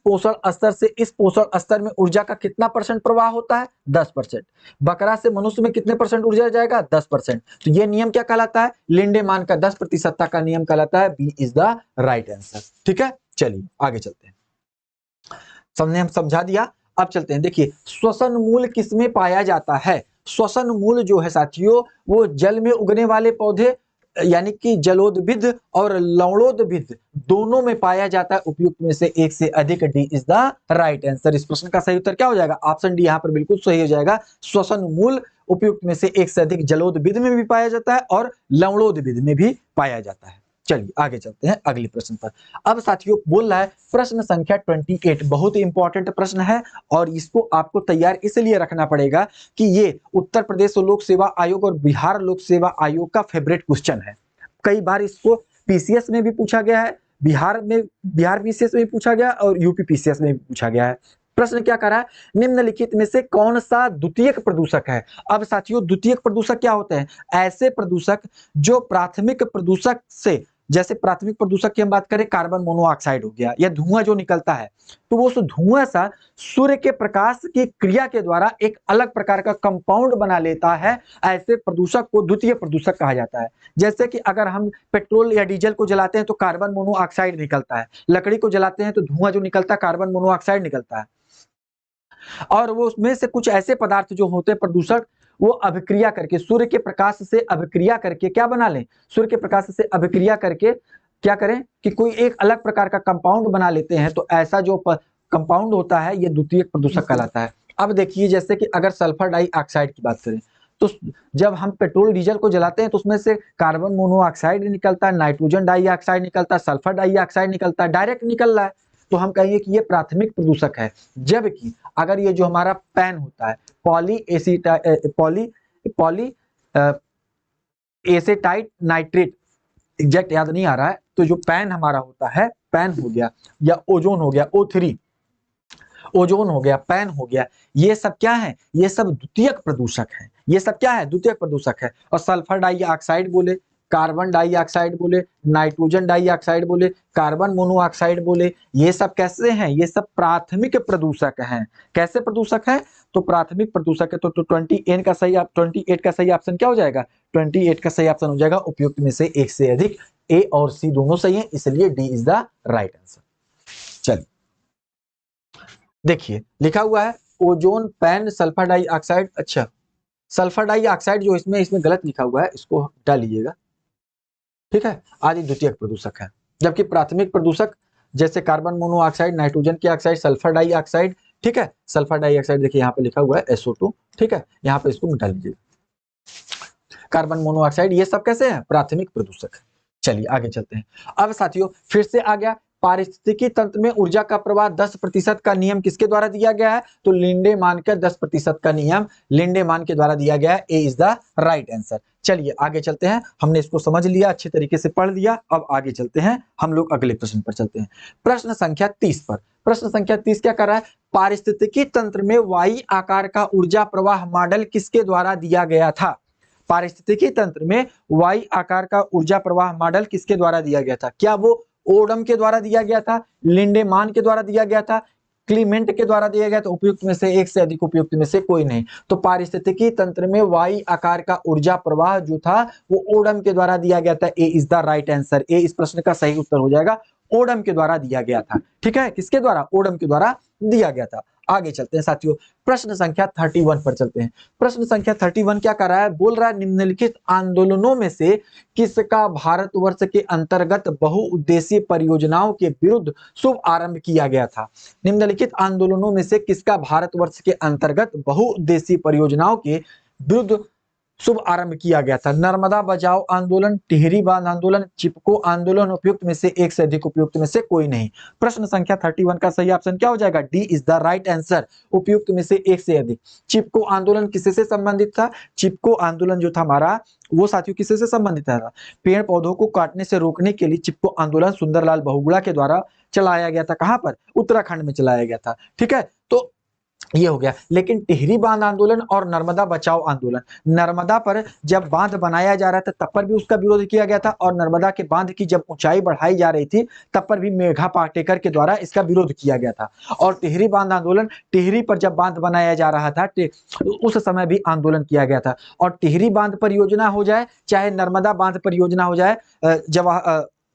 पोषण स्तर में ऊर्जा का कितना परसेंट प्रवाह होता है? 10%। बकरा से मनुष्य में कितने परसेंट ऊर्जा जाएगा? 10%। तो ये नियम क्या कहलाता है? लिंडेमान का 10% का नियम कहलाता है। B is the right answer. ठीक है, चलिए आगे चलते हैं। सबने हम समझा दिया। अब चलते हैं, देखिए श्वसन मूल किसमें पाया जाता है? श्वसन मूल जो है साथियों वो जल में उगने वाले पौधे यानी कि जलोदभिद और लवणोदभिद दोनों में पाया जाता है। उपयुक्त में से एक से अधिक। D is the right answer. इस प्रश्न का सही उत्तर क्या हो जाएगा? ऑप्शन डी यहाँ पर बिल्कुल सही हो जाएगा। श्वसन मूल उपयुक्त में से एक से अधिक जलोदभिद में भी पाया जाता है और लवणोदभिद में भी पाया जाता है। चलिए आगे चलते हैं अगले प्रश्न पर। अब साथियों बोल रहा है प्रश्न संख्या 28, बहुत इंपॉर्टेंट प्रश्न है और इसको आपको तैयार इसलिए रखना पड़ेगा कि ये उत्तर प्रदेश लोक सेवा आयोग और बिहार लोक सेवा आयोग का फेवरेट क्वेश्चन है। कई बार इसको पीसीएस में भी पूछा गया है, बिहार पीसीएस में भी पूछा गया और यूपी पीसीएस में भी पूछा गया है। प्रश्न क्या कर रहा है, निम्नलिखित में से कौन सा द्वितीयक प्रदूषक है। अब साथियों द्वितीयक प्रदूषक क्या होते हैं, ऐसे प्रदूषक जो प्राथमिक प्रदूषक से, जैसे प्राथमिक प्रदूषक की हम बात करें कार्बन मोनोऑक्साइड हो गया या धुआं जो निकलता है, तो वो उस धुआं सा सूर्य के प्रकाश की क्रिया के द्वारा एक अलग प्रकार का कंपाउंड बना लेता है, ऐसे प्रदूषक को द्वितीय प्रदूषक कहा जाता है। जैसे कि अगर हम पेट्रोल या डीजल को जलाते हैं तो कार्बन मोनोऑक्साइड निकलता है, लकड़ी को जलाते हैं तो धुआं जो निकलता है कार्बन मोनोऑक्साइड निकलता है, और वो उसमें से कुछ ऐसे पदार्थ जो होते हैं प्रदूषक, वो अभिक्रिया करके सूर्य के प्रकाश से अभिक्रिया करके क्या बना लें, सूर्य के प्रकाश से अभिक्रिया करके क्या करें कि कोई एक अलग प्रकार का कंपाउंड बना लेते हैं, तो ऐसा जो कंपाउंड होता है ये द्वितीयक प्रदूषक कहलाता है। अब देखिए जैसे कि अगर सल्फर डाइऑक्साइड की बात करें, तो जब हम पेट्रोल डीजल को जलाते हैं तो उसमें से कार्बन मोनोऑक्साइड निकलता है, नाइट्रोजन डाइऑक्साइड निकलता है, सल्फर डाइऑक्साइड निकलता है, डायरेक्ट निकल रहा है, तो हम कहेंगे कि ये प्राथमिक प्रदूषक है। जबकि अगर ये जो हमारा पैन होता है पॉली एसेटाइट नाइट्रेट, एग्जैक्ट याद नहीं आ रहा है, तो जो पैन हमारा होता है, पैन हो गया या ओजोन हो गया O3, ओजोन हो गया, पैन हो गया, ये सब क्या है, ये सब द्वितीयक प्रदूषक है। ये सब क्या है, द्वितीयक प्रदूषक है। और सल्फर डाइऑक्साइड बोले, कार्बन डाइऑक्साइड बोले, नाइट्रोजन डाइऑक्साइड बोले, कार्बन मोनोऑक्साइड बोले, ये सब कैसे हैं, ये सब प्राथमिक प्रदूषक हैं। कैसे प्रदूषक हैं, तो प्राथमिक प्रदूषक है। तो 28 का सही ऑप्शन क्या हो जाएगा, 28 का सही ऑप्शन हो जाएगा उपयुक्त में से एक से अधिक। ए और सी दोनों सही है, इसलिए D is the right answer. चलिए देखिए लिखा हुआ है ओजोन, पैन, सल्फर डाइऑक्साइड। अच्छा, सल्फर डाइऑक्साइड जो इसमें गलत लिखा हुआ है, इसको हटा लीजिएगा, ठीक है। आदि द्वितीयक प्रदूषक है, जबकि प्राथमिक प्रदूषक जैसे कार्बन मोनोऑक्साइड, नाइट्रोजन की ऑक्साइड, सल्फर डाइऑक्साइड, ठीक है। सल्फर डाइऑक्साइड देखिए यहाँ पे लिखा हुआ है SO2, ठीक है, यहाँ पे इसको मिटा लीजिए। कार्बन मोनोऑक्साइड, ये सब कैसे हैं, प्राथमिक प्रदूषक है। चलिए आगे चलते हैं। अब साथियों फिर से आ गया, पारिस्थितिकी तंत्र में ऊर्जा का प्रवाह 10% का नियम किसके द्वारा दिया गया है, तो लिंडेमान का 10% का नियम लिंडेमान के द्वारा दिया गया है। ए इज द राइट आंसर। चलिए आगे चलते हैं, हमने इसको समझ लिया, अच्छे तरीके से पढ़ लिया। अब आगे चलते हैं, हम लोग अगले प्रश्न पर चलते हैं, प्रश्न संख्या 30 पर। प्रश्न संख्या 30 क्या कर रहा है, पारिस्थितिकी तंत्र में वाई आकार का ऊर्जा प्रवाह मॉडल किसके द्वारा दिया गया था। पारिस्थितिकी तंत्र में वाई आकार का ऊर्जा प्रवाह मॉडल किसके द्वारा दिया गया था, क्या वो ओडम के द्वारा दिया गया था, लिंडेमान के द्वारा दिया गया था, क्लीमेंट के द्वारा दिया गया, तो उपयुक्त में से एक से अधिक उपयुक्त में से कोई नहीं। तो पारिस्थितिकी तंत्र में वाई आकार का ऊर्जा प्रवाह जो था वो ओडम के द्वारा दिया गया था। ए इज द राइट आंसर। ए इस प्रश्न का सही उत्तर हो जाएगा, ओडम के द्वारा दिया गया था, ठीक है। किसके द्वारा, ओडम के द्वारा दिया गया था। आगे चलते हैं साथियों, प्रश्न संख्या 31 पर चलते हैं। प्रश्न संख्या 31 क्या कर रहा है, बोल रहा है निम्नलिखित आंदोलनों में से किसका भारतवर्ष के अंतर्गत बहुउद्देशीय परियोजनाओं के विरुद्ध शुभ आरंभ किया गया था। निम्नलिखित आंदोलनों में से किसका भारतवर्ष के अंतर्गत बहुउद्देशीय परियोजनाओं के विरुद्ध शुभ आरंभ किया गया था। नर्मदा बचाओ आंदोलन, टिहरी बांध आंदोलन, चिपको आंदोलन, उपयुक्त में से एक से अधिक उपयुक्त में से कोई नहीं। प्रश्न संख्या 31 का सही ऑप्शन क्या हो जाएगा, D is the right answer, उपयुक्त में से एक से अधिक। चिपको आंदोलन किससे संबंधित था, चिपको आंदोलन जो था हमारा वो साथियों किससे से संबंधित था, पेड़ पौधों को काटने से रोकने के लिए चिपको आंदोलन सुंदरलाल बहुगुणा के द्वारा चलाया गया था। कहां पर, उत्तराखंड में चलाया गया था, ठीक है। तो ये हो गया। लेकिन टिहरी बांध आंदोलन और नर्मदा बचाओ आंदोलन, नर्मदा पर जब बांध बनाया जा रहा था तब पर भी उसका विरोध किया गया था, और नर्मदा के बांध की जब ऊंचाई बढ़ाई जा रही थी तब पर भी मेघा पाटेकर के द्वारा इसका विरोध किया गया था। और टिहरी बांध आंदोलन, टिहरी पर जब बांध बनाया जा रहा था उस समय भी आंदोलन किया गया था। और टिहरी बांध परियोजना हो जाए चाहे नर्मदा बांध परियोजना हो जाए,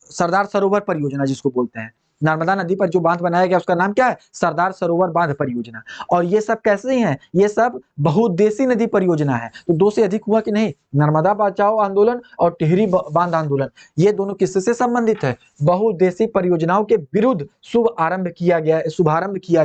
सरदार सरोवर परियोजना जिसको बोलते हैं, नर्मदा नदी पर जो बांध बनाया गया उसका नाम क्या है, सरदार सरोवर बांध परियोजना। और ये सब कैसे हैं, ये सब बहुउद्देशीय नदी परियोजना है। तो दो से अधिक हुआ कि नहीं, नर्मदा बचाओ आंदोलन और टिहरी बांध आंदोलन, ये दोनों किससे संबंधित है, बहुउद्देशीय परियोजनाओं के विरुद्ध शुभारंभ किया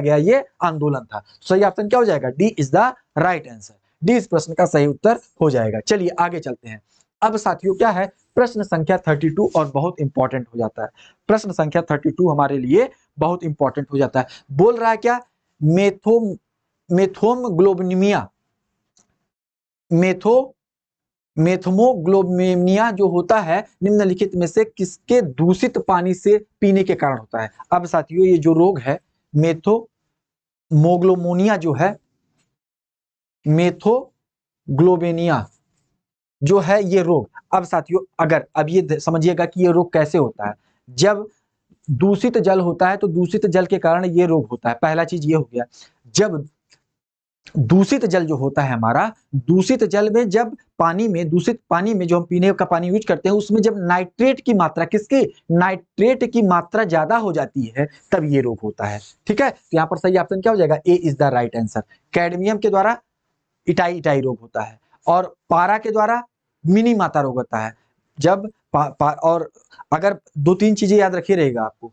गया ये आंदोलन था। सही ऑप्शन क्या हो जाएगा, D is the right answer. D इस प्रश्न का सही उत्तर हो जाएगा। चलिए आगे चलते हैं। अब साथियों क्या है, प्रश्न संख्या 32 और बहुत इंपॉर्टेंट हो जाता है। प्रश्न संख्या 32 हमारे लिए बहुत इंपॉर्टेंट हो जाता है। बोल रहा है क्या, मेथोमोग्लोबिनिया मेथोमोग्लोबिनिया जो होता है निम्नलिखित में से किसके दूषित पानी से पीने के कारण होता है। अब साथियों ये जो रोग है मोग्लोमोनिया जो है, मेथोग्लोबिनिया जो है ये रोग। अब साथियों अगर अब ये समझिएगा कि ये रोग कैसे होता है। जब दूषित जल होता है तो दूषित जल के कारण ये रोग होता है। पहला चीज ये हो गया। जब दूषित जल जो होता है हमारा, दूषित जल में जब पानी में, दूषित पानी में जो हम पीने का पानी यूज करते हैं उसमें जब नाइट्रेट की मात्रा, किसकी, नाइट्रेट की मात्रा ज्यादा हो जाती है, तब ये रोग होता है। ठीक है, तो यहाँ पर सही ऑप्शन क्या हो जाएगा, A is the right answer. Cadmium के द्वारा इटाई इटाई रोग होता है और पारा के द्वारा मिनी माता रोग होता है। जब और अगर दो तीन चीजें याद रखिए रहेगा आपको।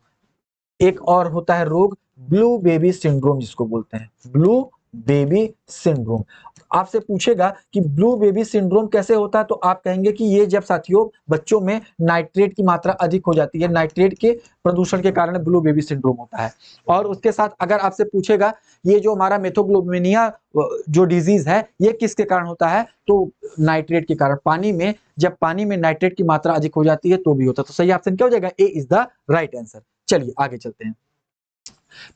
एक और होता है रोग ब्लू बेबी सिंड्रोम, जिसको बोलते हैं ब्लू बेबी सिंड्रोम। आपसे पूछेगा कि ब्लू बेबी सिंड्रोम कैसे होता है, तो आप कहेंगे कि ये जब साथियों बच्चों में नाइट्रेट की मात्रा अधिक हो जाती है, नाइट्रेट के प्रदूषण के कारण ब्लू बेबी सिंड्रोम होता है। और उसके साथ अगर आपसे पूछेगा ये जो हमारा मेथोग्लोबिनिया जो डिजीज है ये किसके कारण होता है, तो नाइट्रेट के कारण। पानी में जब पानी में नाइट्रेट की मात्रा अधिक हो जाती है तो भी होता है। तो सही ऑप्शन क्या हो जाएगा, A is the right answer. चलिए आगे चलते हैं।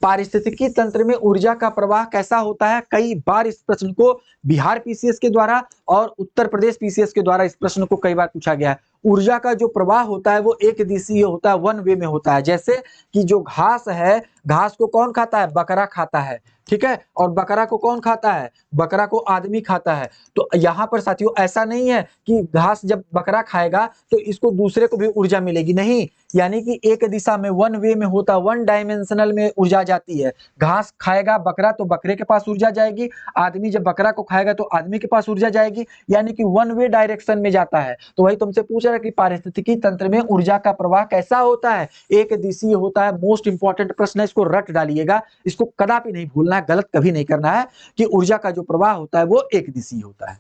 पारिस्थितिकी तंत्र में ऊर्जा का प्रवाह कैसा होता है। कई बार इस प्रश्न को बिहार पीसीएस के द्वारा और उत्तर प्रदेश पीसीएस के द्वारा इस प्रश्न को कई बार पूछा गया है। ऊर्जा का जो प्रवाह होता है वो एक दिशीय होता है, वन वे में होता है। जैसे कि जो घास है, घास को कौन खाता है, बकरा खाता है। ठीक है, और बकरा को कौन खाता है, बकरा को आदमी खाता है। तो यहाँ पर साथियों ऐसा नहीं है कि घास जब बकरा खाएगा तो इसको दूसरे को भी ऊर्जा मिलेगी, नहीं। यानी कि एक दिशा में, वन वे में होता, वन डायमेंशनल में ऊर्जा जाती है। घास खाएगा बकरा तो बकरे के पास ऊर्जा जाएगी, आदमी जब बकरा को खाएगा तो आदमी के पास ऊर्जा जाएगी, यानी कि वन वे डायरेक्शन में जाता है। तो वही तुमसे पूछ रहा है कि पारिस्थितिकी तंत्र में ऊर्जा का प्रवाह कैसा होता है, एक दिशीय होता है। मोस्ट इंपॉर्टेंट प्रश्न है, इसको रट डालिएगा, इसको कदापि नहीं भूलना है, गलत कभी नहीं करना है कि ऊर्जा का जो प्रवाह होता है वो एक दिशीय होता है।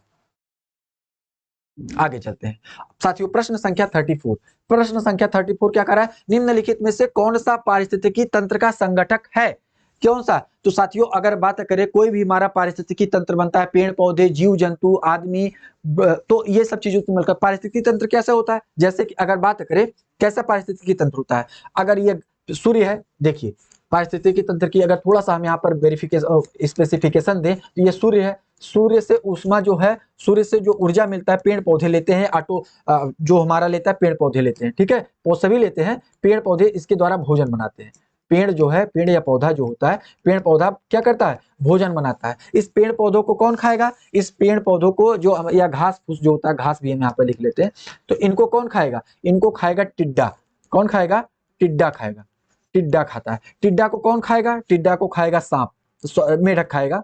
आगे चलते हैं साथियों, प्रश्न संख्या 34। प्रश्न संख्या 34 क्या कर रहा है, निम्नलिखित में से कौन सा पारिस्थितिकी तंत्र का संगठक है, कौन सा। तो साथियों अगर बात करें कोई भी हमारा पारिस्थितिकी तंत्र बनता है, पेड़ पौधे, जीव जंतु, आदमी, तो ये सब चीजों से मिलकर पारिस्थितिकी तंत्र कैसा होता है। जैसे कि अगर बात करें कैसा पारिस्थितिकी तंत्र होता है, अगर ये सूर्य है, देखिए पारिस्थितिकी तंत्र की अगर थोड़ा सा हम यहाँ पर वेरिफिकेशन स्पेसिफिकेशन दें तो ये सूर्य है। सूर्य से ऊष्मा जो है, सूर्य से जो ऊर्जा मिलता है पेड़ पौधे लेते हैं, जो हमारा लेता है पेड़ पौधे लेते हैं। ठीक है, वो सभी लेते हैं, पेड़ पौधे इसके द्वारा भोजन बनाते हैं। पेड़ जो है, पेड़ या पौधा जो होता है, पेड़ पौधा क्या करता है, भोजन बनाता है। इस पेड़ पौधों को कौन खाएगा, इस पेड़ पौधों को जो, या घास फूस जो होता है, घास भी हम यहाँ पर लिख लेते हैं, तो इनको कौन खाएगा, इनको खाएगा टिड्डा। कौन खाएगा, टिड्डा खाएगा, टिड्डा खाता है। टिड्डा को कौन खाएगा, टिड्डा को खाएगा सांप, मेढक खाएगा,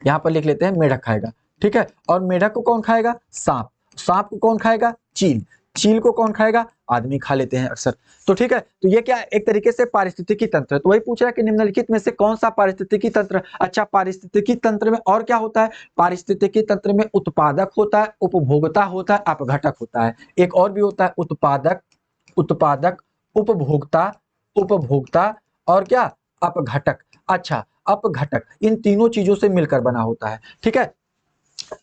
यहाँ पर लिख लेते हैं मेढक खाएगा। ठीक है, और मेढक को कौन खाएगा, सांप। सांप को कौन खाएगा, चील। चील को कौन खाएगा, आदमी खा लेते हैं अक्सर। तो ठीक है, तो ये क्या एक तरीके से पारिस्थितिकी तंत्र है। तो वही पूछ रहा है कि निम्नलिखित में से कौन सा पारिस्थितिकी तंत्र। अच्छा, पारिस्थितिकी तंत्र में और क्या होता है, पारिस्थितिकी तंत्र में उत्पादक होता है, उपभोक्ता होता है, अपघटक होता है। एक और भी होता है उत्पादक, उत्पादक, उपभोक्ता, उपभोक्ता और क्या, अपघटक। अच्छा, अपघटक इन तीनों चीजों से मिलकर बना होता है। ठीक है,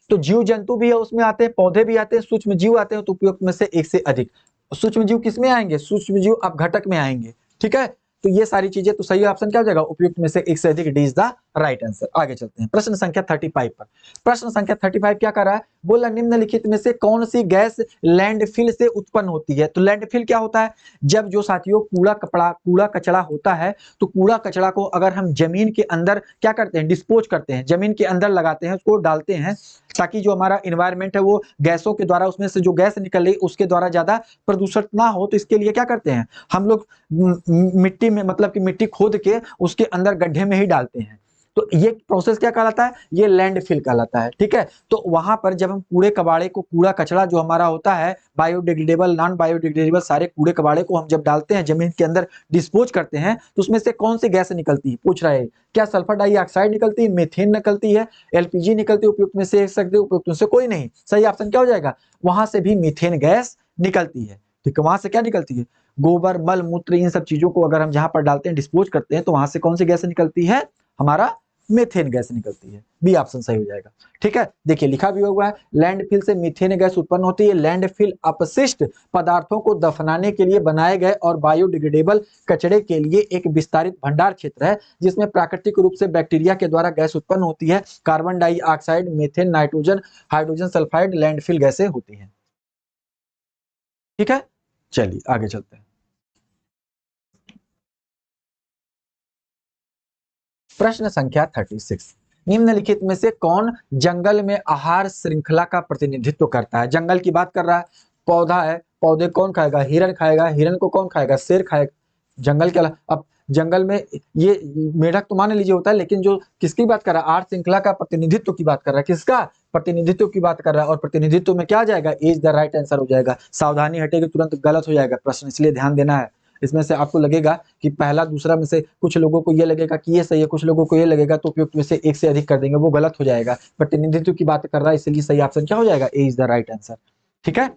तो जीव जंतु भी है उसमें आते हैं, पौधे भी आते हैं, सूक्ष्म जीव आते हैं, तो उपयुक्त में से एक से अधिक। सूक्ष्म जीव किस में आएंगे, सूक्ष्म जीव अपघटक में आएंगे। ठीक है, तो ये सारी चीजें, तो सही ऑप्शन क्या हो जाएगा, उपयुक्त में से एक से अधिक, D is the right answer. आगे चलते हैं प्रश्न संख्या 35 पर। प्रश्न संख्या 35 क्या कर रहा है, बोला निम्नलिखित में से कौन सी गैस लैंडफिल से उत्पन्न होती है। तो लैंडफिल क्या होता है, जब जो साथियों कूड़ा कचरा होता है, तो कूड़ा कचरा को अगर हम जमीन के अंदर क्या करते हैं, डिस्पोज करते हैं, जमीन के अंदर लगाते हैं, उसको डालते हैं, ताकि जो हमारा इन्वायरमेंट है वो गैसों के द्वारा, उसमें से जो गैस निकल रही उसके द्वारा ज्यादा प्रदूषित ना हो। तो इसके लिए क्या करते हैं हम लोग, मिट्टी में, मतलब कि मिट्टी खोद के उसके अंदर गड्ढे में ही डालते हैं। तो ये प्रोसेस क्या कहलाता है, ये लैंडफिल कहलाता है। ठीक है, तो वहां पर जब हम कूड़े कबाड़े को, कूड़ा कचरा जो हमारा होता है, बायोडिग्रेडेबल, नॉन बायोडिग्रेडेबल, सारे कूड़े कबाड़े को हम जब डालते हैं, जमीन के अंदर डिस्पोज करते हैं, तो उसमें से कौन सी गैस निकलती है, पूछ रहा है। क्या सल्फर डाइऑक्साइड निकलती है, मीथेन निकलती है, एलपीजी निकलती है, उपयुक्त में से एक सकते, उपयुक्त में से कोई नहीं। सही ऑप्शन क्या हो जाएगा, वहां से भी मीथेन गैस निकलती है। ठीक है, वहां से क्या निकलती है, गोबर, मल मूत्र, इन सब चीजों को अगर हम जहां पर डालते हैं, डिस्पोज करते हैं, तो वहां से कौन सी गैस निकलती है, हमारा मीथेन गैस निकलती है। बी ऑप्शन सही हो जाएगा। ठीक है, देखिए लिखा भी हुआ है, लैंडफिल से मीथेन गैस उत्पन्न होती है। लैंडफिल अपशिष्ट पदार्थों को दफनाने के लिए बनाए गए और बायोडिग्रेडेबल कचरे के लिए एक विस्तारित भंडार क्षेत्र है, जिसमें प्राकृतिक रूप से बैक्टीरिया के द्वारा गैस उत्पन्न होती है। Carbon dioxide, methane, nitrogen, hydrogen sulphide landfill गैसें होती हैं। ठीक है, चलिए आगे चलते हैं। प्रश्न संख्या 36, निम्नलिखित में से कौन जंगल में आहार श्रृंखला का प्रतिनिधित्व करता है? जंगल की बात कर रहा है, पौधा है, पौधे कौन खाएगा? हिरण खाएगा। हिरण को कौन खाएगा? शेर खाएगा। जंगल के अलावा अब जंगल में ये मेढक तो मान लीजिए होता है, लेकिन जो किसकी बात कर रहा है? आहार श्रृंखला का प्रतिनिधित्व की बात कर रहा है। किसका प्रतिनिधित्व की बात कर रहा है? और प्रतिनिधित्व में क्या आ जाएगा? इज द राइट आंसर हो जाएगा। सावधानी हटेगी तुरंत गलत हो जाएगा प्रश्न, इसलिए ध्यान देना है। इसमें से आपको लगेगा कि पहला दूसरा में से कुछ लोगों को ये लगेगा कि ये सही है, कुछ लोगों को ये लगेगा, तो उपयुक्त में से एक से अधिक कर देंगे, वो गलत हो जाएगा। प्रतिनिधित्व की बात कर रहा है, इसलिए सही ऑप्शन क्या हो जाएगा? A is the right answer. ठीक है,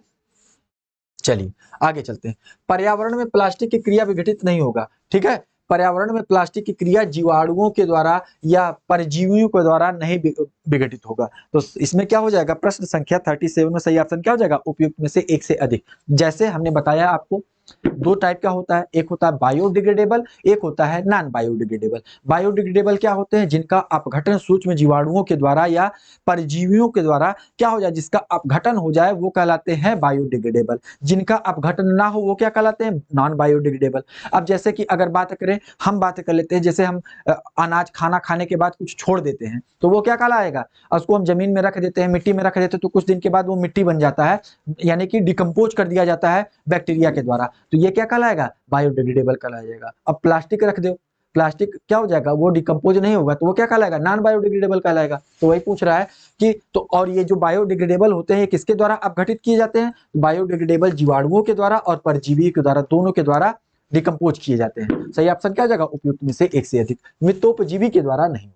चलिए आगे चलते हैं। पर्यावरण में प्लास्टिक की क्रिया विघटित नहीं होगा। ठीक है, पर्यावरण में प्लास्टिक की क्रिया जीवाणुओं के द्वारा या परजीवियों के द्वारा नहीं विघटित होगा। तो इसमें क्या हो जाएगा? प्रश्न संख्या 37 में सही ऑप्शन क्या हो जाएगा? उपयुक्त में से एक से अधिक। जैसे हमने बताया आपको, दो टाइप का होता है, एक होता है बायोडिग्रेडेबल, एक होता है नॉन बायोडिग्रेडेबल। बायोडिग्रेडेबल क्या होते हैं? जिनका अपघटन सूक्ष्म जीवाणुओं के द्वारा या परजीवियों के द्वारा क्या हो जाए, जिसका अपघटन हो जाए, वो कहलाते हैं बायोडिग्रेडेबल। जिनका अपघटन ना हो वो क्या कहलाते हैं? Non biodegradable. अब जैसे कि अगर बात करें, हम बात कर लेते हैं, जैसे हम अनाज खाना खाने के बाद कुछ छोड़ देते हैं, तो वो क्या कहलाएगा? उसको हम जमीन में रख देते हैं, मिट्टी में रख देते हैं, तो कुछ दिन के बाद वो मिट्टी बन जाता है, यानी कि डिकम्पोज कर दिया जाता है बैक्टीरिया के द्वारा, तो ये क्या कहलाएगा? बायोडिग्रेडेबल कहलाएगा। अब प्लास्टिक रख दो, प्लास्टिक क्या हो जाएगा? वो डिकम्पोज नहीं होगा, तो वो क्या कहलाएगा? नॉन बायोडिग्रेडेबल कहलाएगा। तो वही पूछ रहा है कि तो और ये जो बायोडिग्रेडेबल होते हैं किसके द्वारा अपघटित किए जाते हैं? बायोडिग्रेडेबल जीवाणुओं के द्वारा और परजीवी के द्वारा, दोनों के द्वारा डिकम्पोज किए जाते हैं। सही ऑप्शन क्या हो जाएगा? उपयुक्त में से एक से अधिक। मितोपजीवी के द्वारा नहीं।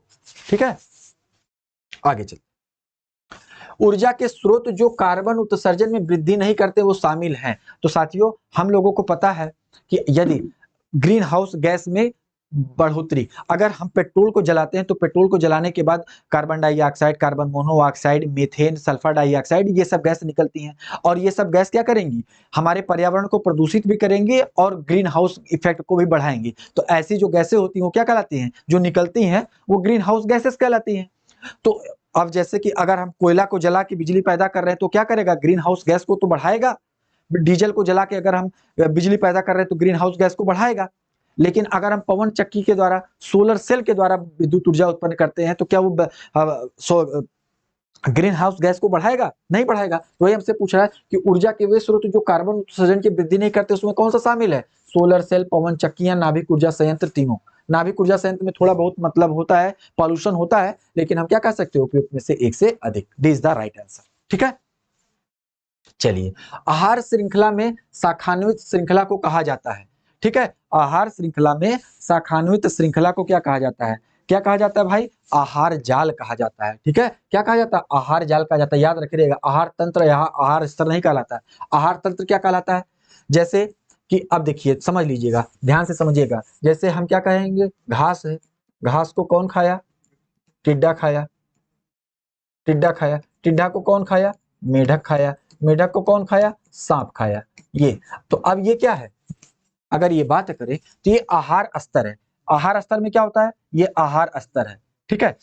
ठीक है, आगे चल। ऊर्जा के स्रोत जो कार्बन उत्सर्जन में वृद्धि नहीं करते वो शामिल हैं। तो साथियों, हम लोगों को पता है कि यदि ग्रीन हाउस गैस में बढ़ोतरी, अगर हम पेट्रोल को जलाते हैं तो पेट्रोल को जलाने के बाद carbon dioxide, carbon monoxide, methane, sulphur dioxide, ये सब गैस निकलती हैं। और ये सब गैस क्या करेंगी? हमारे पर्यावरण को प्रदूषित भी करेंगे और ग्रीन हाउस इफेक्ट को भी बढ़ाएंगी। तो ऐसी जो गैसें होती हैं वो क्या कहलाती हैं? जो निकलती हैं वो ग्रीन हाउस गैसेस कहलाती हैं। तो अब जैसे कि अगर हम कोयला को जला के बिजली पैदा कर रहे हैं तो क्या करेगा? ग्रीन हाउस गैस को तो बढ़ाएगा। डीजल को जला के अगर हम बिजली पैदा कर रहे हैं तो ग्रीन हाउस गैस को बढ़ाएगा। लेकिन अगर हम पवन चक्की के द्वारा, सोलर सेल के द्वारा विद्युत ऊर्जा उत्पन्न करते हैं तो क्या वो ग्रीन हाउस गैस को बढ़ाएगा? नहीं बढ़ाएगा। तो वही हमसे पूछ रहा है कि ऊर्जा के वे स्रोत जो कार्बन उत्सर्जन की वृद्धि नहीं करते, उसमें कौन सा शामिल है? सोलर सेल, पवन चक्कियां, नाभिक ऊर्जा संयंत्र, तीनों। नाभिक ऊर्जा संयंत्र में थोड़ा बहुत मतलब होता है, पॉल्यूशन होता है, लेकिन हम क्या कह सकते हैं? उपयुक्त में से एक से अधिक। D is the right answer. ठीक है, चलिए। आहार श्रृंखला में शाखान्वित श्रृंखला को कहा जाता है। ठीक है, आहार श्रृंखला में शाखान्वित श्रृंखला को क्या कहा जाता है? क्या कहा जाता है भाई? आहार जाल कहा जाता है। ठीक है, क्या कहा जाता है? आहार जाल कहा जाता है। याद रखिएगा, आहार तंत्र या आहार स्तर नहीं कहलाता है। आहार तंत्र क्या कहलाता है? जैसे कि अब देखिए, समझ लीजिएगा, ध्यान से समझिएगा। जैसे हम क्या कहेंगे? घास है, घास को कौन खाया? टिड्डा खाया। टिड्डा खाया। टिड्डा को कौन खाया? मेढक खाया। मेढक को कौन खाया? सांप खाया। ये तो अब ये क्या है? अगर ये बात करें तो ये आहार स्तर है। आहार स्तर में क्या होता है? ये आहार स्तर है। ठीक है,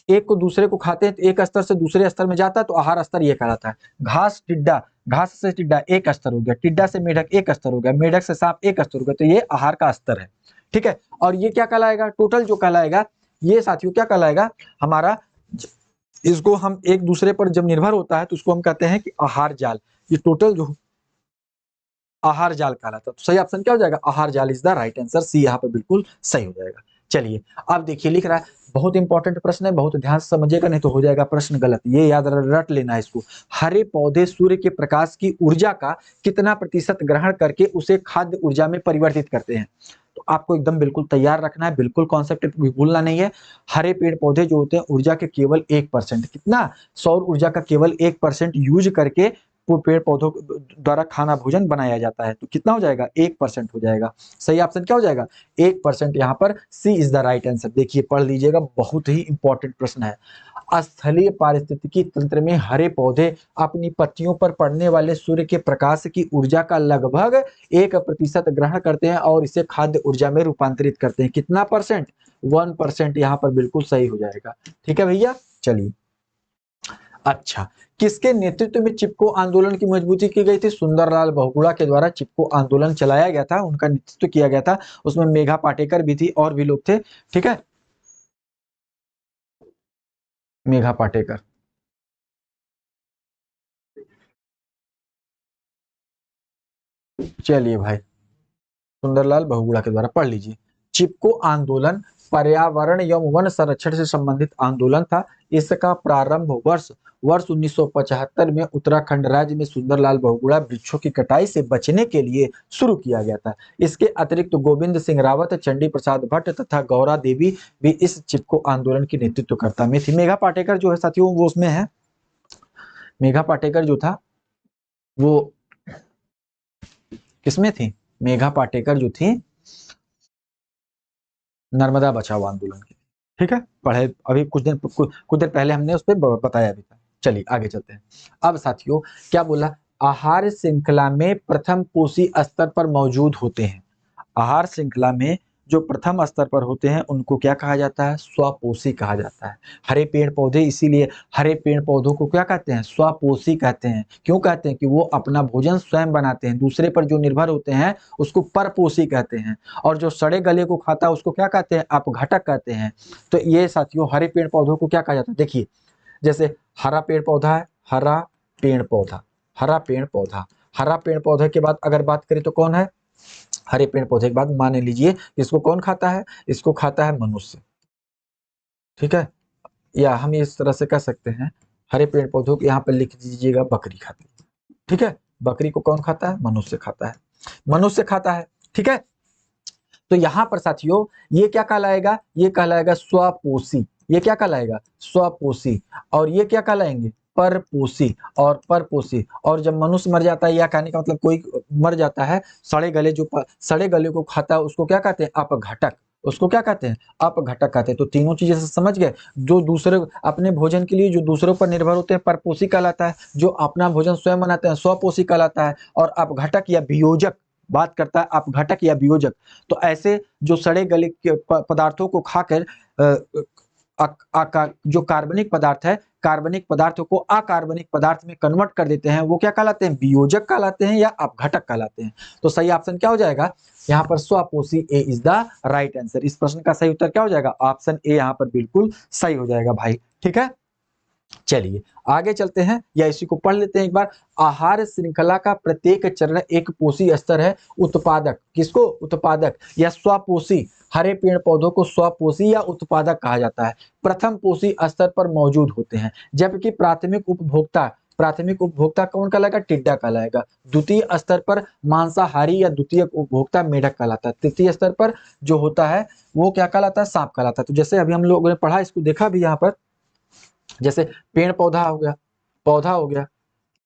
एक को दूसरे को खाते हैं तो एक स्तर से दूसरे स्तर में जाता है, तो आहार स्तर ये कहलाता है। घास टिड्डा, घास से टिड्डा एक स्तर हो गया, टिड्डा से मेढक एक स्तर हो गया, मेढक से सांप एक स्तर हो गया, तो ये आहार का स्तर है। ठीक है, और ये क्या कहलाएगा? टोटल जो कहलाएगा ये साथियों क्या कहलाएगा? हमारा, इसको हम एक दूसरे पर जब निर्भर होता है तो उसको हम कहते हैं कि आहार जाल। ये टोटल जो आहार जाल कहलाता है। तो सही ऑप्शन क्या हो जाएगा? आहार जाल इज द राइट आंसर। सी यहाँ पे बिल्कुल सही हो जाएगा। चलिए, अब देखिए लिख रहा है, बहुत इंपॉर्टेंट प्रश्न है, बहुत ध्यान से समझिएगा, नहीं तो हो जाएगा प्रश्न गलत। ये याद रट लेना है इसको। हरे पौधे सूर्य के प्रकाश की ऊर्जा का कितना प्रतिशत ग्रहण करके उसे खाद्य ऊर्जा में परिवर्तित करते हैं? तो आपको एकदम बिल्कुल तैयार रखना है, बिल्कुल कॉन्सेप्ट भूलना नहीं है। हरे पेड़ पौधे जो होते हैं ऊर्जा के केवल 1%, कितना? सौर ऊर्जा का केवल 1% यूज करके पेड़ पौधों द्वारा खाना भोजन बनाया जाता है। तो कितना हो जाएगा? 1% हो जाएगा। सही ऑप्शन क्या हो जाएगा? 1%। यहाँ पर सी इज द राइट आंसर। देखिए पढ़ लीजिएगा, बहुत ही इंपॉर्टेंट प्रश्न है। स्थलीय पारिस्थितिकी तंत्र में हरे पौधे अपनी पत्तियों पर पड़ने वाले सूर्य के प्रकाश की ऊर्जा का लगभग 1% ग्रहण करते हैं और इसे खाद्य ऊर्जा में रूपांतरित करते हैं। कितना परसेंट? 1%। यहाँ पर बिल्कुल सही हो जाएगा। ठीक है भैया, चलिए। अच्छा, किसके नेतृत्व में चिपको आंदोलन की मजबूती की गई थी? सुंदरलाल बहुगुणा के द्वारा चिपको आंदोलन चलाया गया था, उनका नेतृत्व किया गया था। उसमें मेघा पाटेकर भी थी और भी लोग थे। ठीक है, मेघा पाटेकर। चलिए भाई, सुंदरलाल बहुगुणा के द्वारा पढ़ लीजिए। चिपको आंदोलन पर्यावरण एवं वन संरक्षण से संबंधित आंदोलन था। इसका प्रारंभ वर्ष वर्ष 1975 में उत्तराखंड राज्य में सुंदरलाल बहुगुणा वृक्षों की कटाई से बचने के लिए शुरू किया गया था। इसके अतिरिक्त गोविंद सिंह रावत, चंडी प्रसाद भट्ट तथा गौरा देवी भी इस चिपको आंदोलन की नेतृत्वकर्ता में थी। मेघा पाटेकर जो है साथियों, वो उसमें है। मेघा पाटेकर जो था वो किसमें थी? मेघा पाटेकर जो थी नर्मदा बचाओ आंदोलन की। ठीक है, पढ़े अभी कुछ देर पहले हमने उस पर बताया भी था। चलिए आगे चलते हैं। अब साथियों क्या बोला? आहार श्रृंखला में प्रथम पोषी स्तर पर मौजूद होते हैं। आहार श्रृंखला में जो प्रथम स्तर पर होते हैं उनको क्या कहा जाता है? स्वपोषी कहा जाता है। हरे पेड़ पौधे, इसीलिए हरे पेड़ पौधों को क्या कहते हैं? स्वपोषी कहते हैं। क्यों कहते हैं? कि वो अपना भोजन स्वयं बनाते हैं, दूसरे पर जो निर्भर होते हैं उसको परपोषी कहते हैं। और जो सड़े गले को खाता है उसको क्या कहते हैं? अपघटक कहते हैं। तो ये साथियों हरे पेड़ पौधों को क्या कहा जाता है? देखिए, जैसे हरा पेड़ पौधा है, हरा पेड़ पौधा, हरा पेड़ पौधा, हरा पेड़ पौधे के बाद अगर बात करें तो कौन है? हरे पेड़ पौधे के बाद मान लीजिए इसको कौन खाता है? इसको खाता है मनुष्य। ठीक है, या हम इस तरह से कह सकते हैं, हरे पेड़ पौधों को यहाँ पर लिख दीजिएगा बकरी खाती है। ठीक है, बकरी को कौन खाता है? मनुष्य खाता है, मनुष्य खाता है। ठीक है, तो यहाँ पर साथियों ये क्या कहलाएगा? ये कहलाएगा स्वपोषी। ये क्या कहलाएगा? स्वपोषी। और ये क्या कहलाएंगे? परपोषी और परपोषी। और जब मनुष्य मर जाता है, या कहने का मतलब कोई मर जाता है, सड़े गले सड़े गले को खाता है उसको क्या कहते हैं? अपघटक। उसको क्या कहते हैं? अपघटक कहते हैं। तो तीनों चीजें से समझ गए। जो दूसरे अपने भोजन के लिए जो दूसरों पर निर्भर होते हैं परपोषी कहलाता है, जो अपना भोजन स्वयं बनाते हैं स्वपोषी कहलाता है, और अपघटक या वियोजक बात करता है, अपघटक या वियोजक। तो ऐसे जो सड़े गले के पदार्थों को खाकर जो कार्बनिक पदार्थ है, कार्बनिक पदार्थों को अकार्बनिक पदार्थ में कन्वर्ट कर देते हैं, वो क्या कहलाते हैं? वियोजक कहलाते हैं या अपघटक कहलाते हैं। तो सही ऑप्शन क्या हो जाएगा? यहाँ पर स्वपोषी। ए इज द राइट आंसर। इस प्रश्न का सही उत्तर क्या हो जाएगा? ऑप्शन ए यहाँ पर बिल्कुल सही हो जाएगा भाई। ठीक है, चलिए आगे चलते हैं, या इसी को पढ़ लेते हैं एक बार। आहार श्रृंखला का प्रत्येक चरण एक पोषी स्तर है। उत्पादक, किसको? उत्पादक या स्वपोषी। हरे पेड़ पौधों को स्वपोषी या उत्पादक कहा जाता है। प्रथम पोषी स्तर पर मौजूद होते हैं, जबकि प्राथमिक उपभोक्ता कौन कहलाएगा? टिड्डा कहलाएगा। द्वितीय स्तर पर मांसाहारी या द्वितीय उपभोक्ता मेढक कहलाता है। तृतीय स्तर पर जो होता है वो क्या कहलाता है? सांप कहलाता है। तो जैसे अभी हम लोगों ने पढ़ा, इसको देखा भी यहाँ पर, जैसे पेड़ पौधा हो गया, पौधा हो गया,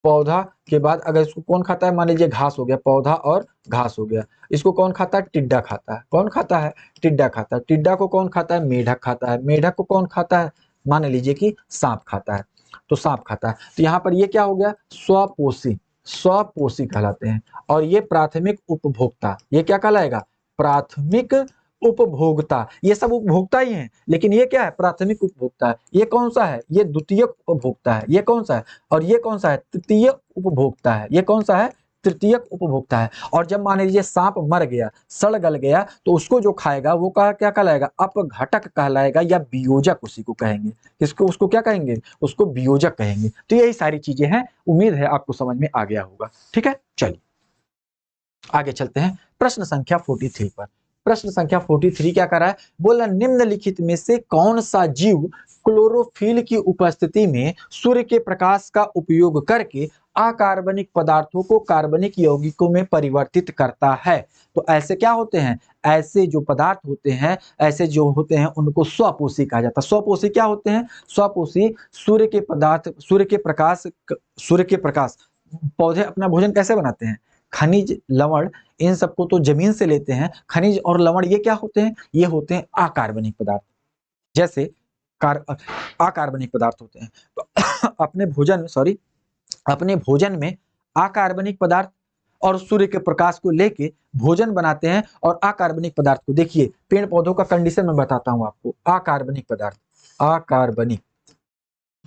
पौधा के बाद अगर इसको कौन खाता है? मान लीजिए घास हो गया, पौधा और घास हो गया। इसको कौन खाता है? टिड्डा खाता है। कौन खाता है? टिड्डा खाता है। टिड्डा को कौन खाता है? मेढक खाता है। मेढक को कौन खाता है? मान लीजिए कि सांप खाता है। तो सांप खाता है। तो यहाँ पर ये क्या हो गया? स्वपोषी। स्वपोषी कहलाते हैं। और ये प्राथमिक उपभोक्ता, ये क्या कहलाएगा? प्राथमिक उपभोक्ता। ये सब उपभोक्ता ही हैं, लेकिन ये क्या है? प्राथमिक उपभोक्ता है। ये कौन सा है? ये द्वितीय उपभोक्ता है। ये कौन सा है? और ये कौन सा है? तृतीय उपभोक्ता है। ये कौन सा है? तृतीय उपभोक्ता है। और जब मान लीजिए सांप मर गया, सड़ गल गया, तो उसको जो खाएगा वो क्या कहलाएगा? अपघटक कहलाएगा या वियोजक उसी को कहेंगे। किसको? उसको क्या कहेंगे? उसको वियोजक कहेंगे। तो यही सारी चीजें हैं, उम्मीद है आपको समझ में आ गया होगा। ठीक है, चलिए आगे चलते हैं प्रश्न संख्या 43 पर। प्रश्न संख्या 43 क्या कर रहा है? बोला निम्नलिखित में से कौन सा जीव क्लोरोफिल की उपस्थिति में सूर्य के प्रकाश का उपयोग करके अकार्बनिक पदार्थों को कार्बनिक यौगिकों में परिवर्तित करता है? तो ऐसे क्या होते हैं? ऐसे जो पदार्थ होते हैं, ऐसे जो होते हैं उनको स्वपोषी कहा जाता है। स्वपोषी क्या होते हैं? स्वपोषी सूर्य के प्रकाश पौधे अपना भोजन कैसे बनाते हैं? खनिज, लवण, इन सबको तो जमीन से लेते हैं। खनिज और लवण ये क्या होते हैं? ये होते हैं अकार्बनिक पदार्थ। जैसे अकार्बनिक पदार्थ होते हैं। तो अपने भोजन में अकार्बनिक पदार्थ और सूर्य के प्रकाश को लेके भोजन बनाते हैं। और अकार्बनिक पदार्थ को देखिए, पेड़ पौधों का कंडीशन मैं बताता हूं आपको। अकार्बनिक पदार्थ, अकार्बनिक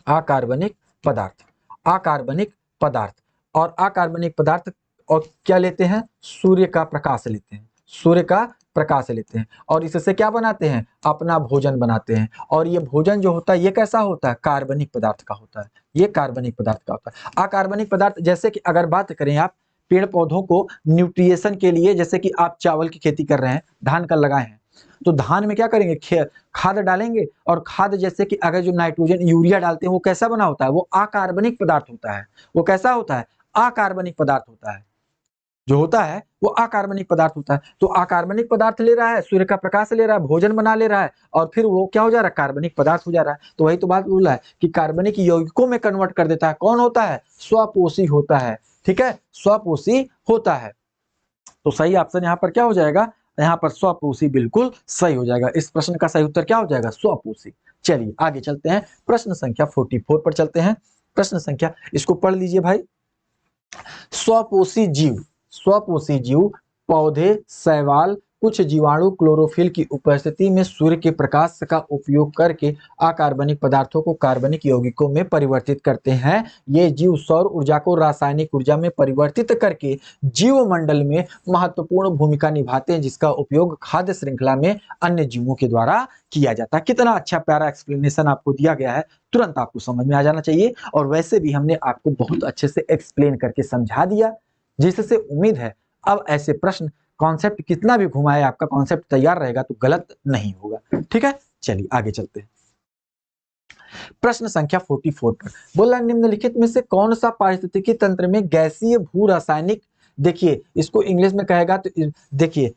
अकार्बनिक पदार्थ, अकार्बनिक पदार्थ और अकार्बनिक पदार्थ और क्या लेते हैं? सूर्य का प्रकाश लेते हैं। सूर्य का प्रकाश लेते हैं और इससे क्या बनाते हैं? अपना भोजन बनाते हैं। और ये भोजन जो होता है ये कैसा होता है? कार्बनिक पदार्थ का होता है। ये कार्बनिक पदार्थ का होता है। अकार्बनिक पदार्थ जैसे कि अगर बात करें आप पेड़ पौधों को न्यूट्रिएशन के लिए, जैसे कि आप चावल की खेती कर रहे हैं, धान का लगाए हैं, तो धान में क्या करेंगे? खाद डालेंगे। और खाद जैसे कि अगर जो नाइट्रोजन यूरिया डालते हैं वो कैसा बना होता है? वो अकार्बनिक पदार्थ होता है। वो कैसा होता है? अकार्बनिक पदार्थ होता है। जो होता है वो अकार्बनिक पदार्थ होता है। तो अकार्बनिक पदार्थ ले रहा है, सूर्य का प्रकाश ले रहा है, भोजन बना ले रहा है और फिर वो क्या हो जा रहा है? कार्बनिक पदार्थ हो जा रहा है। तो वही तो बात बोला है कि कार्बनिक यौगिकों में कन्वर्ट कर देता है। कौन होता है? स्वपोषी होता है। ठीक है, स्वपोषी होता है। तो सही ऑप्शन यहाँ पर क्या हो जाएगा? यहाँ पर स्वपोषी बिल्कुल सही हो जाएगा। इस प्रश्न का सही उत्तर क्या हो जाएगा? स्वपोषी। चलिए आगे चलते हैं, प्रश्न संख्या 44 पर चलते हैं। प्रश्न संख्या, इसको पढ़ लीजिए भाई। स्वपोषी जीव पौधे, शैवाल, कुछ जीवाणु क्लोरोफिल की उपस्थिति में सूर्य के प्रकाश का उपयोग करके अकार्बनिक पदार्थों को कार्बनिक यौगिकों में परिवर्तित करते हैं। ये जीव सौर ऊर्जा को रासायनिक ऊर्जा में परिवर्तित करके जीवमंडल में महत्वपूर्ण भूमिका निभाते हैं, जिसका उपयोग खाद्य श्रृंखला में अन्य जीवों के द्वारा किया जाता है। कितना अच्छा प्यारा एक्सप्लेनेशन आपको दिया गया है, तुरंत आपको समझ में आ जाना चाहिए। और वैसे भी हमने आपको बहुत अच्छे से एक्सप्लेन करके समझा दिया, जिससे उम्मीद है अब ऐसे प्रश्न, कॉन्सेप्ट कितना भी घुमाए, आपका कॉन्सेप्ट तैयार रहेगा तो गलत नहीं होगा। ठीक है, चलिए आगे चलते हैं। प्रश्न संख्या 44 पर बोला, निम्नलिखित में से कौन सा पारिस्थितिकी तंत्र में गैसीय भू रासायनिक, देखिए इसको इंग्लिश में कहेगा तो देखिए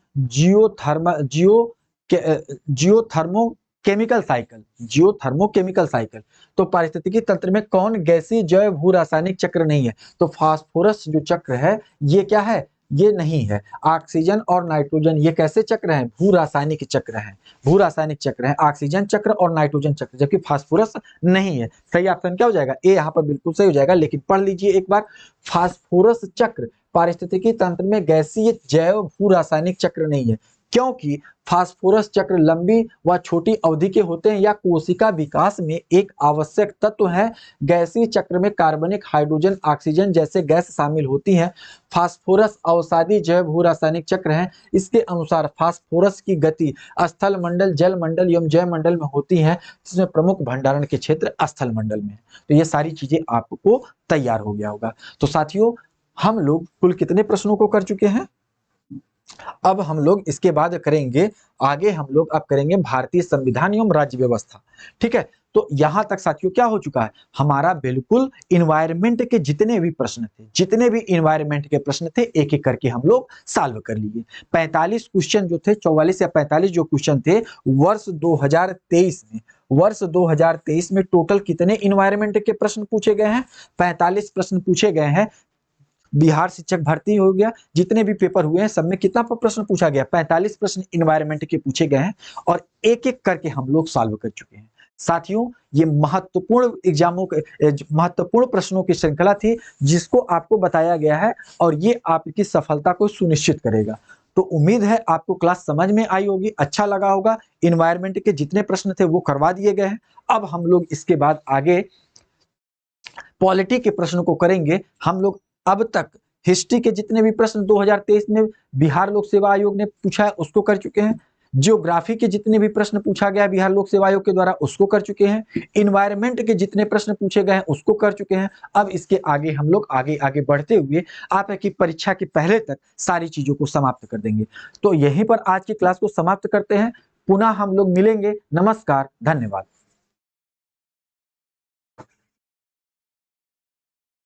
जियोथर्मोकेमिकल साइकिल, जियोथर्मोकेमिकल साइकिल। तो पारिस्थितिकी तंत्र में कौन गैसीय जैव भू रासायनिक चक्र नहीं है? तो फास्फोरस जो चक्र है ये क्या है? ये नहीं है। ऑक्सीजन और नाइट्रोजन ये कैसे चक्र हैं? भू रासायनिक चक्र हैं। भू रासायनिक चक्र है, ऑक्सीजन चक्र और नाइट्रोजन चक्र, जबकि फास्फोरस नहीं है। सही ऑप्शन क्या हो जाएगा? ए यहाँ पर बिल्कुल सही हो जाएगा। लेकिन पढ़ लीजिए एक बार, फास्फोरस चक्र पारिस्थितिकी तंत्र में गैसीय जैव भू रासायनिक चक्र नहीं है, क्योंकि फास्फोरस चक्र लंबी व छोटी अवधि के होते हैं या कोशिका विकास में एक आवश्यक तत्व है। गैसीय चक्र में कार्बनिक, हाइड्रोजन, ऑक्सीजन जैसे गैस शामिल होती हैं। फास्फोरस अवसादी जैव भू रासायनिक चक्र है। इसके अनुसार फास्फोरस की गति स्थल मंडल, जल मंडल एवं जैव मंडल में होती है, जिसमें प्रमुख भंडारण के क्षेत्र स्थल मंडल में है। तो ये सारी चीजें आपको तैयार हो गया होगा। तो साथियों, हम लोग कुल कितने प्रश्नों को कर चुके हैं? अब हम लोग इसके बाद करेंगे आगे, हम लोग अब करेंगे भारतीय संविधान एवं राज्य व्यवस्था। ठीक है, तो यहां तक साथियों क्या हो चुका है? हमारा बिल्कुल इन्वायरमेंट के जितने भी प्रश्न थे, जितने भी इन्वायरमेंट के प्रश्न थे, एक एक करके हम लोग सॉल्व कर लिए। 45 क्वेश्चन जो थे, 44 या 45 जो क्वेश्चन थे वर्ष 2023 में, वर्ष 2023 में टोटल कितने इन्वायरमेंट के प्रश्न पूछे गए हैं? 45 प्रश्न पूछे गए हैं। बिहार शिक्षक भर्ती हो गया, जितने भी पेपर हुए हैं सब में कितना प्रश्न पूछा गया? 45 प्रश्न इन्वायरमेंट के पूछे गए हैं और एक एक करके हम लोग सॉल्व कर चुके हैं। साथियों, ये महत्वपूर्ण एग्जामों के महत्वपूर्ण प्रश्नों की श्रृंखला थी, जिसको आपको बताया गया है और ये आपकी सफलता को सुनिश्चित करेगा। तो उम्मीद है आपको क्लास समझ में आई होगी, अच्छा लगा होगा। इन्वायरमेंट के जितने प्रश्न थे वो करवा दिए गए हैं। अब हम लोग इसके बाद आगे पॉलिटी के प्रश्न को करेंगे। हम लोग अब तक हिस्ट्री के जितने भी प्रश्न 2023 में बिहार लोक सेवा आयोग ने पूछा है उसको कर चुके हैं। जियोग्राफी के जितने भी प्रश्न पूछा गया बिहार लोक सेवा आयोग के द्वारा उसको कर चुके हैं। इन्वायरमेंट के जितने प्रश्न पूछे गए हैं उसको कर चुके हैं। अब इसके आगे हम लोग आगे आगे बढ़ते हुए आपकी परीक्षा के पहले तक सारी चीजों को समाप्त कर देंगे। तो यहीं पर आज की क्लास को समाप्त करते हैं। पुनः हम लोग मिलेंगे। नमस्कार, धन्यवाद।